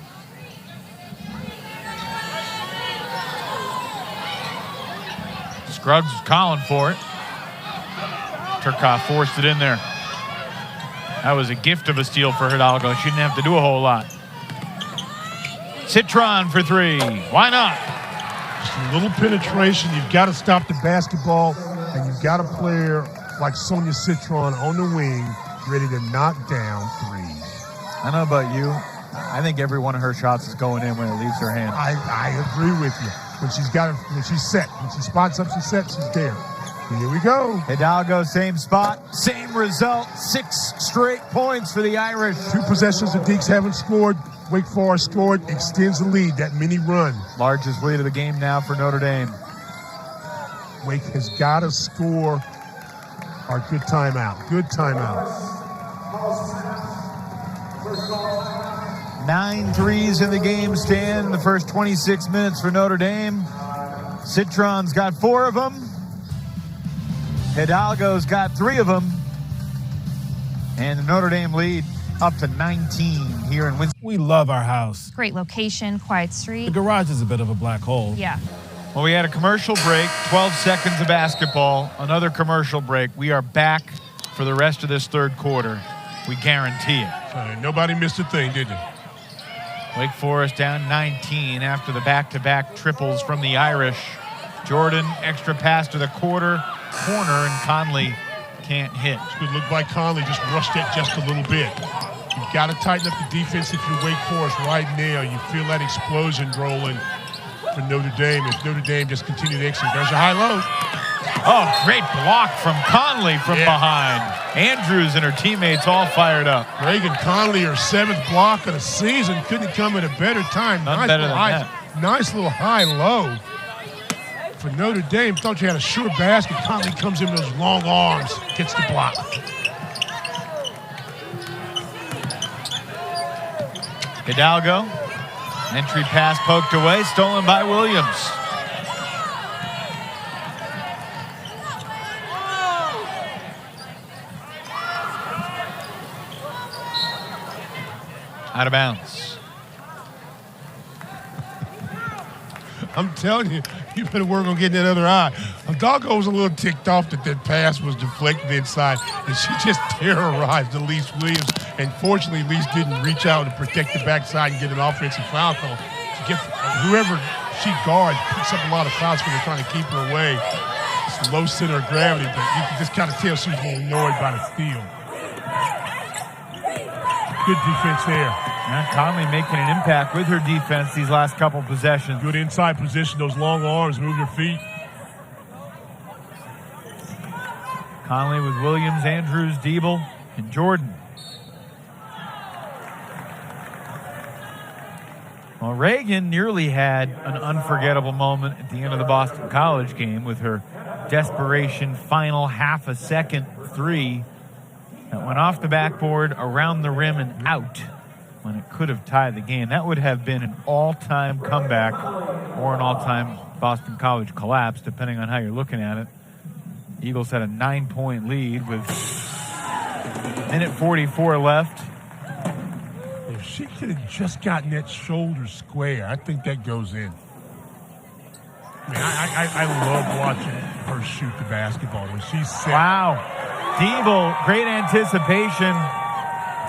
Scruggs was calling for it. Turcoff forced it in there. That was a gift of a steal for Hidalgo. She didn't have to do a whole lot. Citron for 3. Why not? Just a little penetration. You've got to stop the basketball, and you've got a player like Sonia Citron on the wing, ready to knock down threes. I don't know about you. I think every one of her shots is going in when it leaves her hand. I agree with you. When she's got it, when she's set, when she spots up, she's set, she's there. And here we go. Hidalgo, same spot, same result. 6 straight points for the Irish. 2 possessions the Deacs haven't scored. Wake Forest scored, extends the lead, that mini run. Largest lead of the game now for Notre Dame. Wake has got to score our good timeout. Good timeout. 9 threes in the game, Stan. The first 26 minutes for Notre Dame. Citron's got 4 of them. Hidalgo's got 3 of them. And the Notre Dame lead up to 19 here in Winston. We love our house. Great location, quiet The street. garage is a bit of a black hole. Yeah. Well, we had a commercial break, 12 seconds of basketball, another commercial break. We are back for the rest of this third quarter. We guarantee it. Nobody missed a thing, did they? Wake Forest down 19 after the back-to-back triples from the Irish. Jordan, extra pass to the corner, and Conley can't hit. It's good look by Conley, just rushed it just a little bit. You've got to tighten up the defense if you're Wake Forest right now. You feel that explosion rolling for Notre Dame. If Notre Dame just continue to execute. There's a high-low. Oh, great block from Conley from behind. Andrews and her teammates all fired up. Reagan Conley, her 7th block of the season, couldn't come at a better time. None better than that. Nice little high-low for Notre Dame. Thought you had a sure basket. Conley comes in with those long arms, gets the block. Hidalgo, entry pass poked away, stolen by Williams. Out of bounds. I'm telling you, you better work on getting that other eye. Hidalgo was a little ticked off that pass was deflected inside, and she just terrorized Elise Williams. And fortunately, Elise didn't reach out to protect the backside and get an offensive foul call. Whoever she guards picks up a lot of fouls when they're trying to keep her away. It's a low center of gravity, but you can just kind of tell she's annoyed by the steal. Good defense there. And Conley making an impact with her defense these last couple possessions. Good inside position, those long arms, move your feet. Conley with Williams, Andrews, Diebel, and Jordan. Well, Reagan nearly had an unforgettable moment at the end of the Boston College game with her desperation final half-a-second 3 that went off the backboard, around the rim, and out when it could have tied the game. That would have been an all-time comeback or an all-time Boston College collapse, depending on how you're looking at it. Eagles had a 9-point lead with minute 44 left. If she could have just gotten that shoulder square, I think that goes in. I mean, I love watching her shoot the basketball when she's set. Wow. Diebel, great anticipation.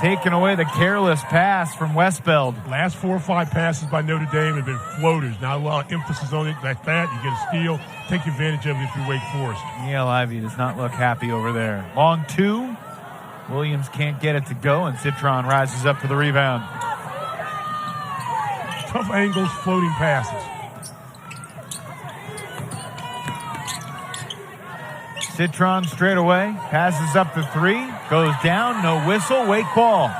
taking away the careless pass from Westbeld. Last 4 or 5 passes by Notre Dame have been floaters. Not a lot of emphasis on it like that. You get a steal. Take advantage of it if you're Wake Forest. E.L. Ivy does not look happy over there. Long 2. Williams can't get it to go, and Citron rises up for the rebound. Tough angles, floating passes. Citron straight away, passes up the 3, goes down, no whistle, Wake ball.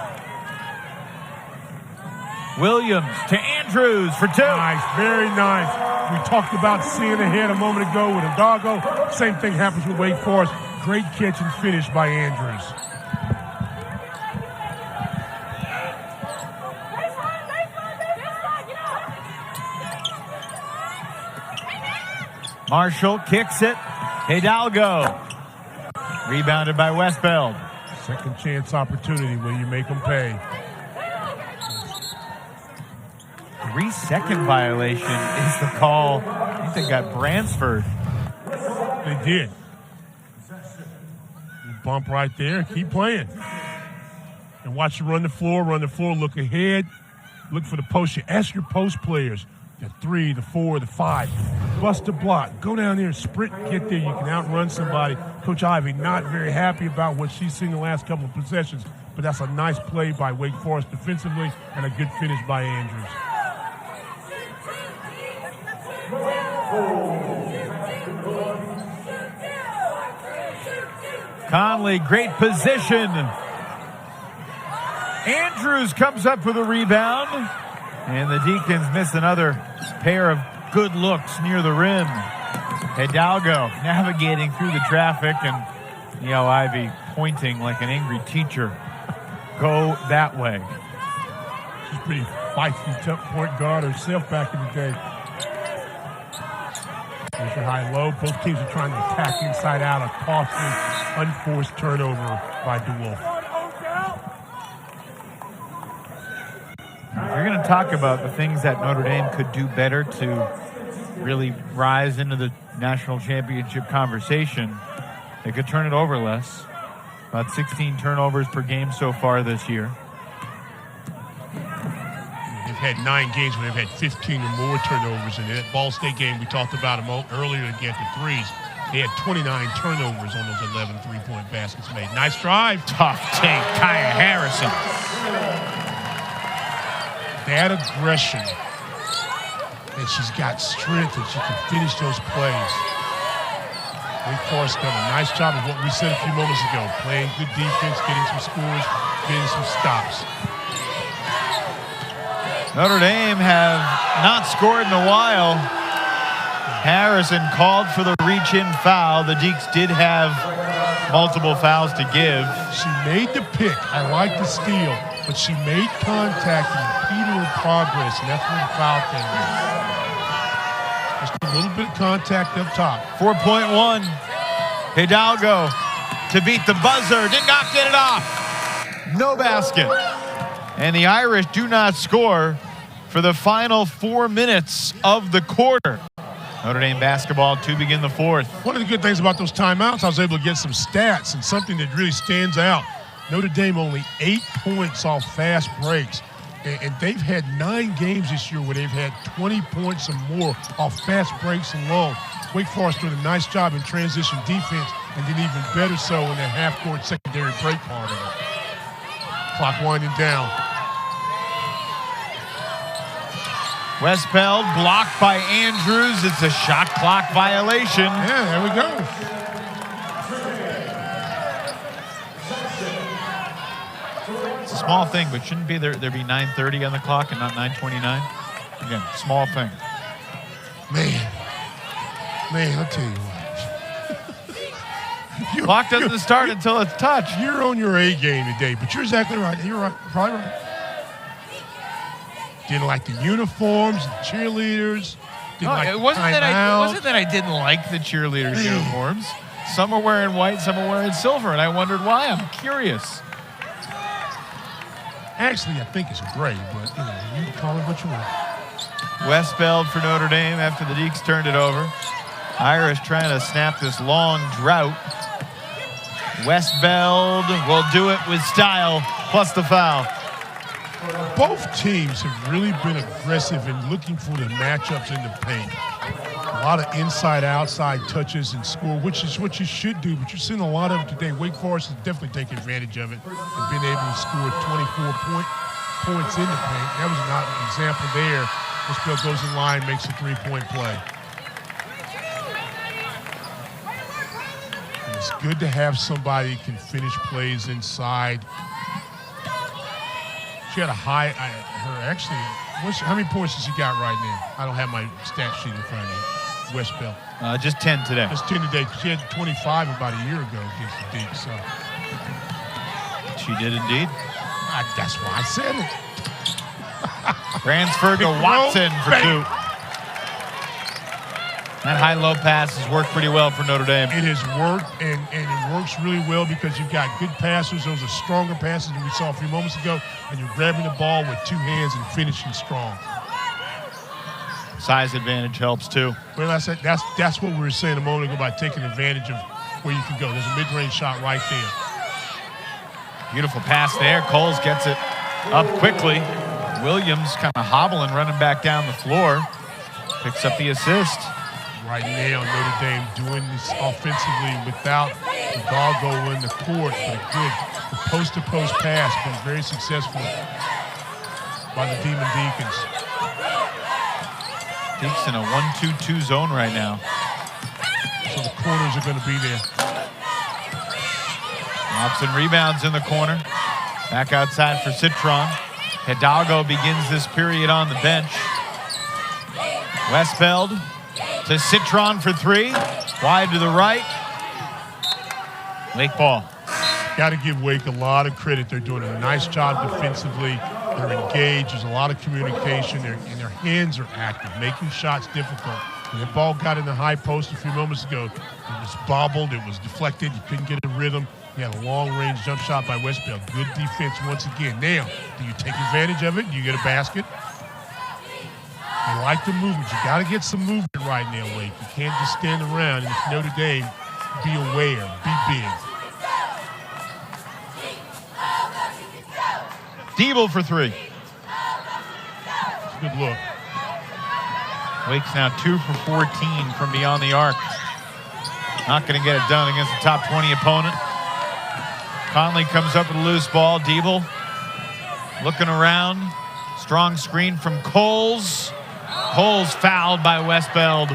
Williams to Andrews for 2. Nice, very nice. We talked about seeing ahead a moment ago with Hidalgo. Same thing happens with Wake Forest. Great catch and finish by Andrews. Marshall kicks it. Hidalgo. Rebounded by Westbeld. Second chance opportunity where you make them pay. 3-second violation is the call. I think they got Bransford. They did. Bump right there. Keep playing. And watch you run the floor, look ahead. Look for the post. You ask your post players. The 3, the 4, the 5. Bust a block. Go down there and sprint and get there. You can outrun somebody. Coach Ivy not very happy about what she's seen the last couple of possessions, but that's a nice play by Wake Forest defensively and a good finish by Andrews. Conley, great position. Andrews comes up with a rebound. And the Deacons miss another pair of good looks near the rim. Hidalgo navigating through the traffic, and E.L. Ivy pointing like an angry teacher. Go that way. She's pretty feisty, tough point guard herself back in the day. There's your high-low. Both teams are trying to attack inside out. A costly, unforced turnover by DeWolf. We're going to talk about the things that Notre Dame could do better to really rise into the national championship conversation. They could turn it over less. About 16 turnovers per game so far this year. They've had 9 games where they've had 15 or more turnovers. In that Ball State game, we talked about them earlier against the threes. They had 29 turnovers on those 11 three-point baskets made. Nice drive. Tough take, Kaya Harrison. That aggression, and she's got strength, and she can finish those plays. Wake Forest done a nice job of what we said a few moments ago, playing good defense, getting some scores, getting some stops. Notre Dame have not scored in a while. Harrison called for the reach-in foul. The Deeks did have multiple fouls to give. She made the pick. I like the steal, but she made contact and impeded her progress, and that's where the foul came in. Just a little bit of contact up top. 4.1. Hidalgo to beat the buzzer. Did not get it off. No basket. And the Irish do not score for the final 4 minutes of the quarter. Notre Dame basketball to begin the fourth. One of the good things about those timeouts, I was able to get some stats and something that really stands out. Notre Dame only 8 points off fast breaks. And they've had 9 games this year where they've had 20 points or more off fast breaks alone. Wake Forest doing a nice job in transition defense and did even better so in the half-court secondary break part of it. Clock winding down. Westbeld blocked by Andrews. It's a shot clock violation. Yeah, there we go. It's a small thing, but shouldn't be there be 9:30 on the clock and not 9:29? Again, small thing. Man, I'll tell you what. Clock doesn't start until it's touched. You're on your A game today, but you're exactly right. You're right, probably right. Didn't like the uniforms, the cheerleaders. It wasn't that I didn't like the cheerleaders' uniforms. Some are wearing white, some are wearing silver, and I wondered why. I'm curious. Actually, I think it's gray, but you can call it what you want. Westbeld for Notre Dame after the Deeks turned it over. Irish trying to snap this long drought. Westbeld will do it with style, plus the foul. Both teams have really been aggressive in looking for the matchups in the paint. A lot of inside-outside touches and score, which is what you should do, but you're seeing a lot of it today. Wake Forest has definitely taken advantage of it and been able to score 24 points in the paint. That was not an example there. Westbeld goes in line, makes a three-point play. And it's good to have somebody who can finish plays inside. She had a high, how many points has she got right now? I don't have my stat sheet in front of me. Westbeld. Just 10 today. Just 10 today. She had 25 about a year ago against the Deacs. So. She did indeed. That's why I said it. Transfer to Watson for two. That high-low pass has worked pretty well for Notre Dame. It has worked, and it works really well because you've got good passers. Those are stronger passes than we saw a few moments ago, and you're grabbing the ball with two hands and finishing strong. Size advantage helps too. Well, that's what we were saying a moment ago about taking advantage of where you can go. There's a mid-range shot right there. Beautiful pass there. Coles gets it up quickly. Williams kind of hobbling, running back down the floor. Picks up the assist. Right now, Notre Dame doing this offensively without Hidalgo in the court, but a good post-to-post pass, been very successful by the Demon Deacons. Deacons in a 1-2-2 zone right now. So the corners are going to be there. Watson rebounds in the corner. Back outside for Citron. Hidalgo begins this period on the bench. Westbeld to Citron for three. Wide to the right. Wake ball. Got to give Wake a lot of credit. They're doing a nice job defensively. They're engaged. There's a lot of communication. And their hands are active, making shots difficult. When the ball got in the high post a few moments ago, it was bobbled. It was deflected. You couldn't get a rhythm. You had a long-range jump shot by Westbeld. Good defense once again. Now, do you take advantage of it? Do you get a basket? I like the movement. You got to get some movement right now, Wake. You can't just stand around. And if Notre Dame, be aware, be big. Diebel for three. Good look. Wake's now 2 for 14 from beyond the arc. Not going to get it done against the top 20 opponent. Conley comes up with a loose ball. Diebel looking around. Strong screen from Coles. Coles fouled by Westbeld.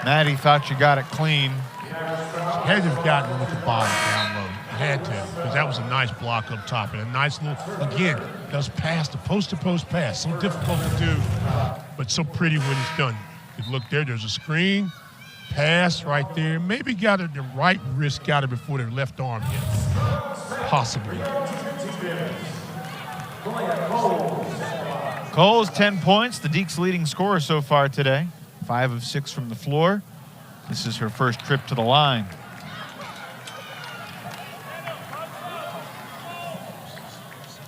Maddie thought you got it clean. Had to have gotten it with the bottom down low. Had to, because that was a nice block up top. And a nice little, again, those pass, the post-to-post pass. So difficult to do, but so pretty when it's done. You look there, there's a screen, pass right there. Maybe got it, the right wrist got it before their left arm hit it. Possibly. Coles, 10 points, the Deacs' leading scorer so far today. 5 of 6 from the floor. This is her first trip to the line.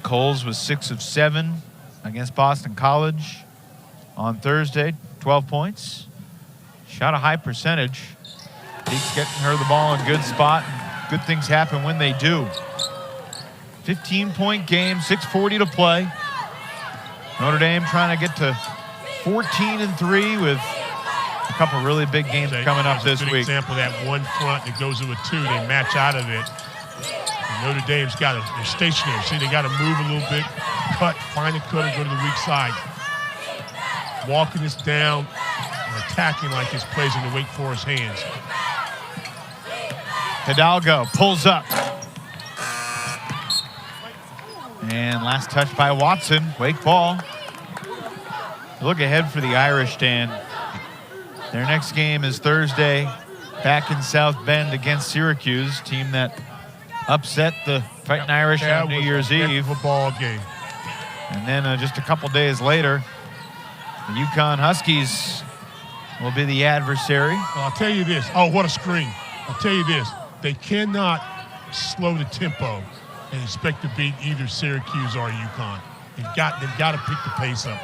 Coles was 6 of 7 against Boston College on Thursday, 12 points. Shot a high percentage. Deacs getting her the ball in good spot, and good things happen when they do. 15-point game, 6:40 to play. Notre Dame trying to get to 14-3 with a couple really big games coming up this week. Example of that one front that goes to a two, they match out of it. And Notre Dame's they're stationary. See, they got to move a little bit, cut, find a cutter, go to the weak side. Walking this down and attacking like this plays in the Wake Forest hands. Hidalgo pulls up. And last touch by Watson. Wake ball. Look ahead for the Irish, Dan. Their next game is Thursday back in South Bend against Syracuse, team that upset the Fighting Irish on New Year's Eve. A ball game. And then just a couple days later, the UConn Huskies will be the adversary. Well, I'll tell you this. Oh, what a screen. I'll tell you this. They cannot slow the tempo and expect to beat either Syracuse or UConn. They've got to pick the pace up.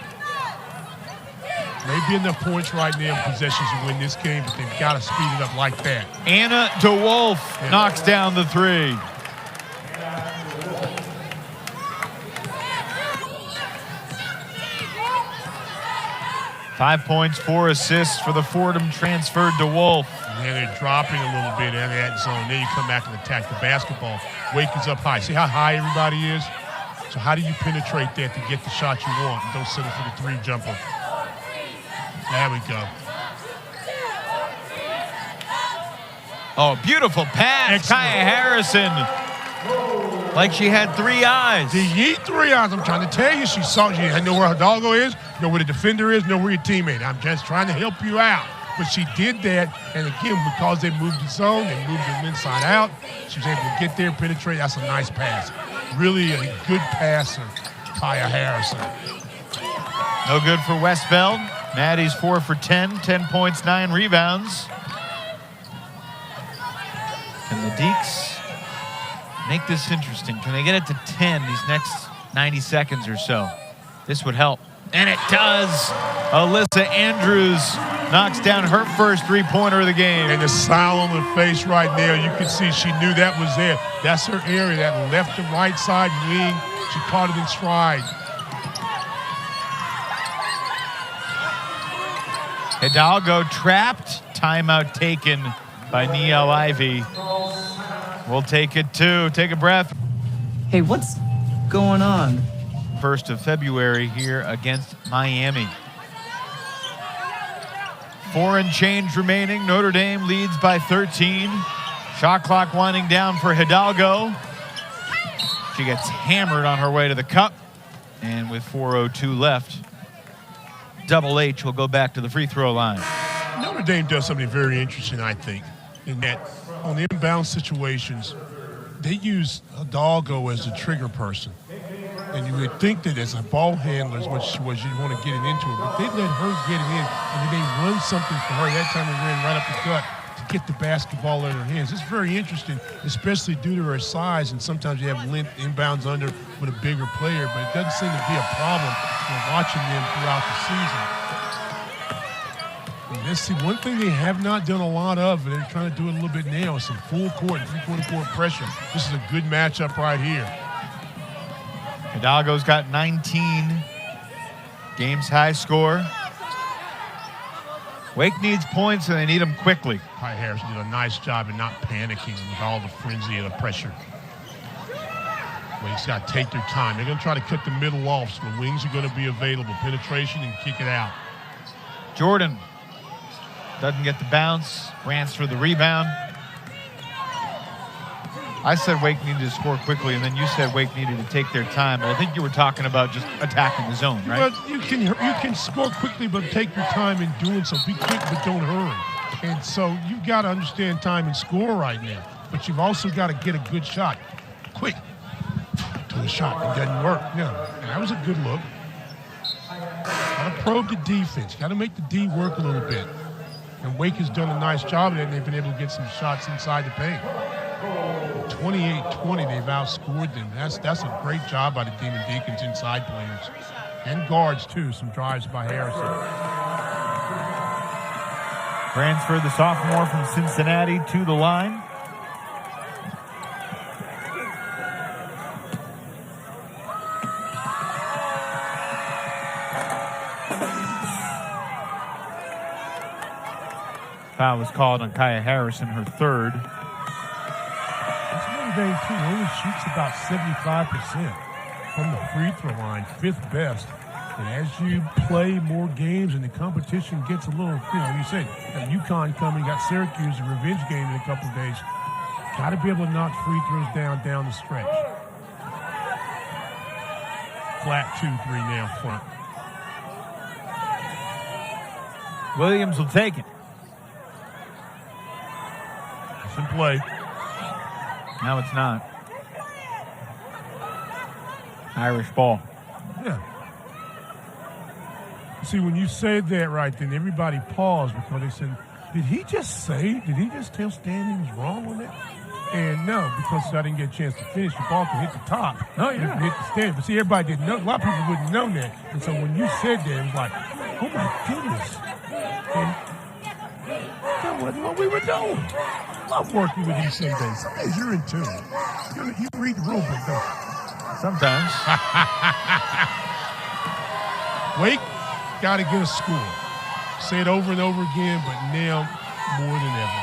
Maybe enough points right now in possessions to win this game, but they've got to speed it up like that. Anna DeWolf knocks down the three. Five points, 4 assists for the Fordham transferred DeWolf. And they're dropping a little bit out of that zone. Then you come back and attack the basketball. Wake is up high. See how high everybody is? So how do you penetrate that to get the shot you want? Don't settle for the three jumper. There we go. Oh, beautiful pass. Kaya Harrison. Like she had 3 eyes. The Yeet 3 eyes. I'm trying to tell you, she know where Hidalgo is, know where the defender is, know where your teammate. I'm just trying to help you out. But she did that, and again, because they moved the zone, they moved them inside out, she was able to get there, penetrate. That's a nice pass. Really a good passer, Kaya Harrison. No good for Westbeld. Maddie's 4 for 10, 10 points, 9 rebounds. Can the Deeks make this interesting? Can they get it to 10 these next 90 seconds or so? This would help. And it does. Alyssa Andrews knocks down her first three-pointer of the game. And the smile on her face right now, you can see she knew that was there. That's her area, that left and right side wing. She caught it in stride. Hidalgo trapped. Timeout taken by Niele Ivy. We'll take it too. Take a breath. Hey, what's going on? 1st of February here against Miami. 4 and change remaining. Notre Dame leads by 13. Shot clock winding down for Hidalgo. She gets hammered on her way to the cup. And with 4:02 left, Double H will go back to the free throw line. Notre Dame does something very interesting, I think, in that on the inbound situations, they use Hidalgo as the trigger person. And you would think that as a ball handler, as much as you want to get it into her, but they let her get it in, and then they run something for her. That time they ran right up the gut to get the basketball in her hands. It's very interesting, especially due to her size, and sometimes you have length inbounds under with a bigger player, but it doesn't seem to be a problem when watching them throughout the season. And let's see, one thing they have not done a lot of, and they're trying to do it a little bit now, is some full court and three-quarter court pressure. This is a good matchup right here. Hidalgo's got 19. Game's high score. Wake needs points, and they need them quickly. Kaya Harrison did a nice job in not panicking with all the frenzy of the pressure. Wake's got to take their time. They're going to try to cut the middle off, so the wings are going to be available. Penetration and kick it out. Jordan doesn't get the bounce. Rance for the rebound. I said Wake needed to score quickly, and then you said Wake needed to take their time. But I think you were talking about just attacking the zone, right? Well, you can score quickly, but take your time in doing so. Be quick, but don't hurry. And so you've got to understand time and score right now. But you've also got to get a good shot. Quick to a shot. It doesn't work. No, that was a good look. Got to probe the defense. Got to make the D work a little bit. And Wake has done a nice job of that, and they've been able to get some shots inside the paint. 28-20, they've outscored them. That's a great job by the Demon Deacons inside players. And guards, too. Some drives by Harrison. Transfer the sophomore from Cincinnati to the line. Foul was called on Kaya Harrison, her third. Dame too only shoots about 75% from the free throw line, 5th best. And as you play more games and the competition gets a little, you said, got UConn coming, got Syracuse, a revenge game in a couple of days. Got to be able to knock free throws down the stretch. Flat 2-3 now front. Williams will take it. It's in play. No, it's not. Irish ball. Yeah. See, when you said that right then, everybody paused because they said, did he just tell Stan he was wrong on that? And no, because I didn't get a chance to finish. The ball could hit the top. Oh, yeah. Hit the stand. But see, everybody didn't know. A lot of people wouldn't know that. And so when you said that, it was like, Oh my goodness. And that wasn't what we were doing. Love working with you some days. Some days you're in tune. You read the rule book, don't you? Sometimes. Wake got to get a score. Say it over and over again, but now more than ever.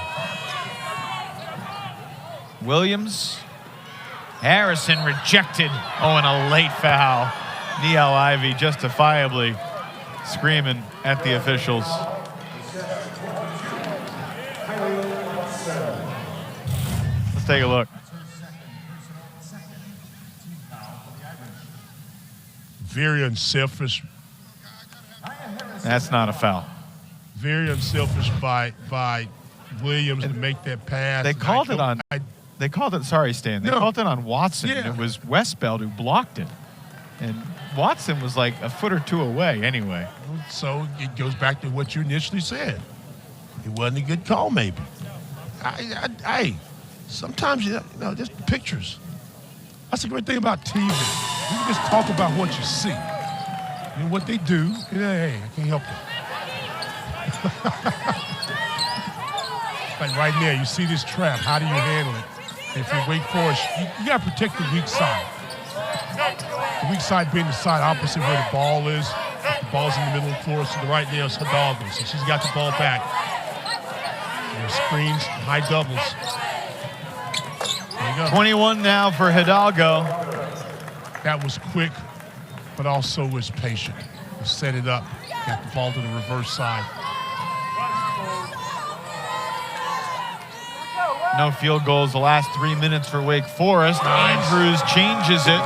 Williams. Harrison rejected. Oh, and a late foul. Neil Ivey justifiably screaming at the officials. Let's take a look. Very unselfish. That's not a foul. Very unselfish by Williams to make that pass. They called it on. They called it. Sorry, Stan. They called it on Watson. Yeah. It was Westbeld who blocked it, and Watson was like a foot or two away. Anyway. So it goes back to what you initially said. It wasn't a good call, maybe. Sometimes you know, just pictures. That's the great thing about TV. You can just talk about what you see. And what they do, hey, I can't help it. Like right now, you see this trap. How do you handle it? And if you're Wake Forest, you got to protect the weak side. The weak side being the side opposite where the ball is. The ball's in the middle of the floor, so the right now is Hidalgo. So she's got the ball back. And screens, high doubles. There you go. 21 now for Hidalgo. That was quick, but also was patient. He set it up, got the ball to the reverse side. No field goals the last 3 minutes for Wake Forest. Andrews changes it.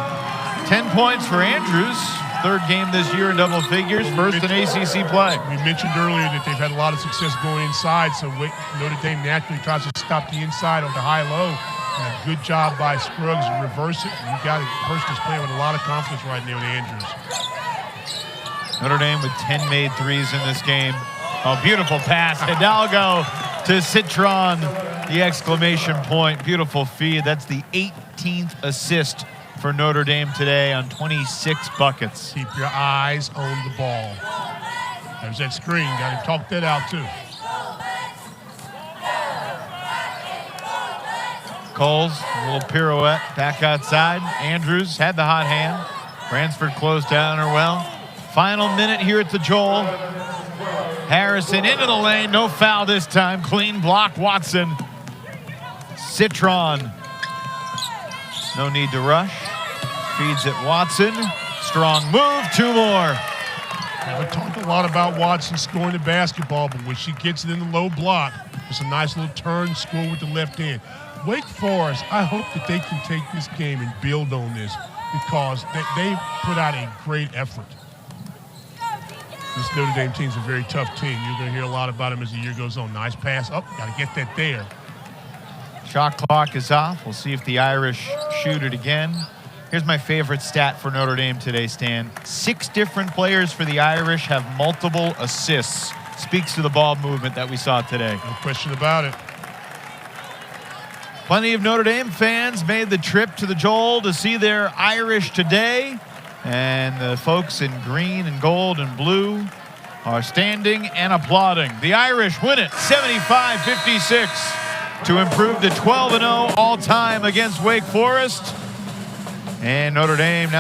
10 points for Andrews. Third game this year in double figures. First in ACC play. We mentioned earlier that they've had a lot of success going inside, so Notre Dame naturally tries to stop the inside on the high-low. And a good job by Scruggs to reverse it. You got a person who's playing with a lot of confidence right now with Andrews. Notre Dame with 10 made threes in this game. Oh, beautiful pass. Hidalgo to Citron. The exclamation point. Beautiful feed. That's the 18th assist for Notre Dame today on 26 buckets. Keep your eyes on the ball. There's that screen. Got to talk that out, too. Cowles, a little pirouette, back outside. Andrews had the hot hand. Bransford closed down her well. Final minute here at the Joel. Harrison into the lane, no foul this time. Clean block, Watson. Citron, no need to rush. Feeds it Watson. Strong move, two more. Now, we talked a lot about Watson scoring the basketball, but when she gets it in the low block, it's a nice little turn, score with the left hand. Wake Forest, I hope that they can take this game and build on this because they put out a great effort. This Notre Dame team's a very tough team. You're going to hear a lot about them as the year goes on. Nice pass. Oh, got to get that there. Shot clock is off. We'll see if the Irish shoot it again. Here's my favorite stat for Notre Dame today, Stan. 6 different players for the Irish have multiple assists. Speaks to the ball movement that we saw today. No question about it. Plenty of Notre Dame fans made the trip to the Joel to see their Irish today. And the folks in green and gold and blue are standing and applauding. The Irish win it 75-56 to improve to 12-0 all-time against Wake Forest. And Notre Dame now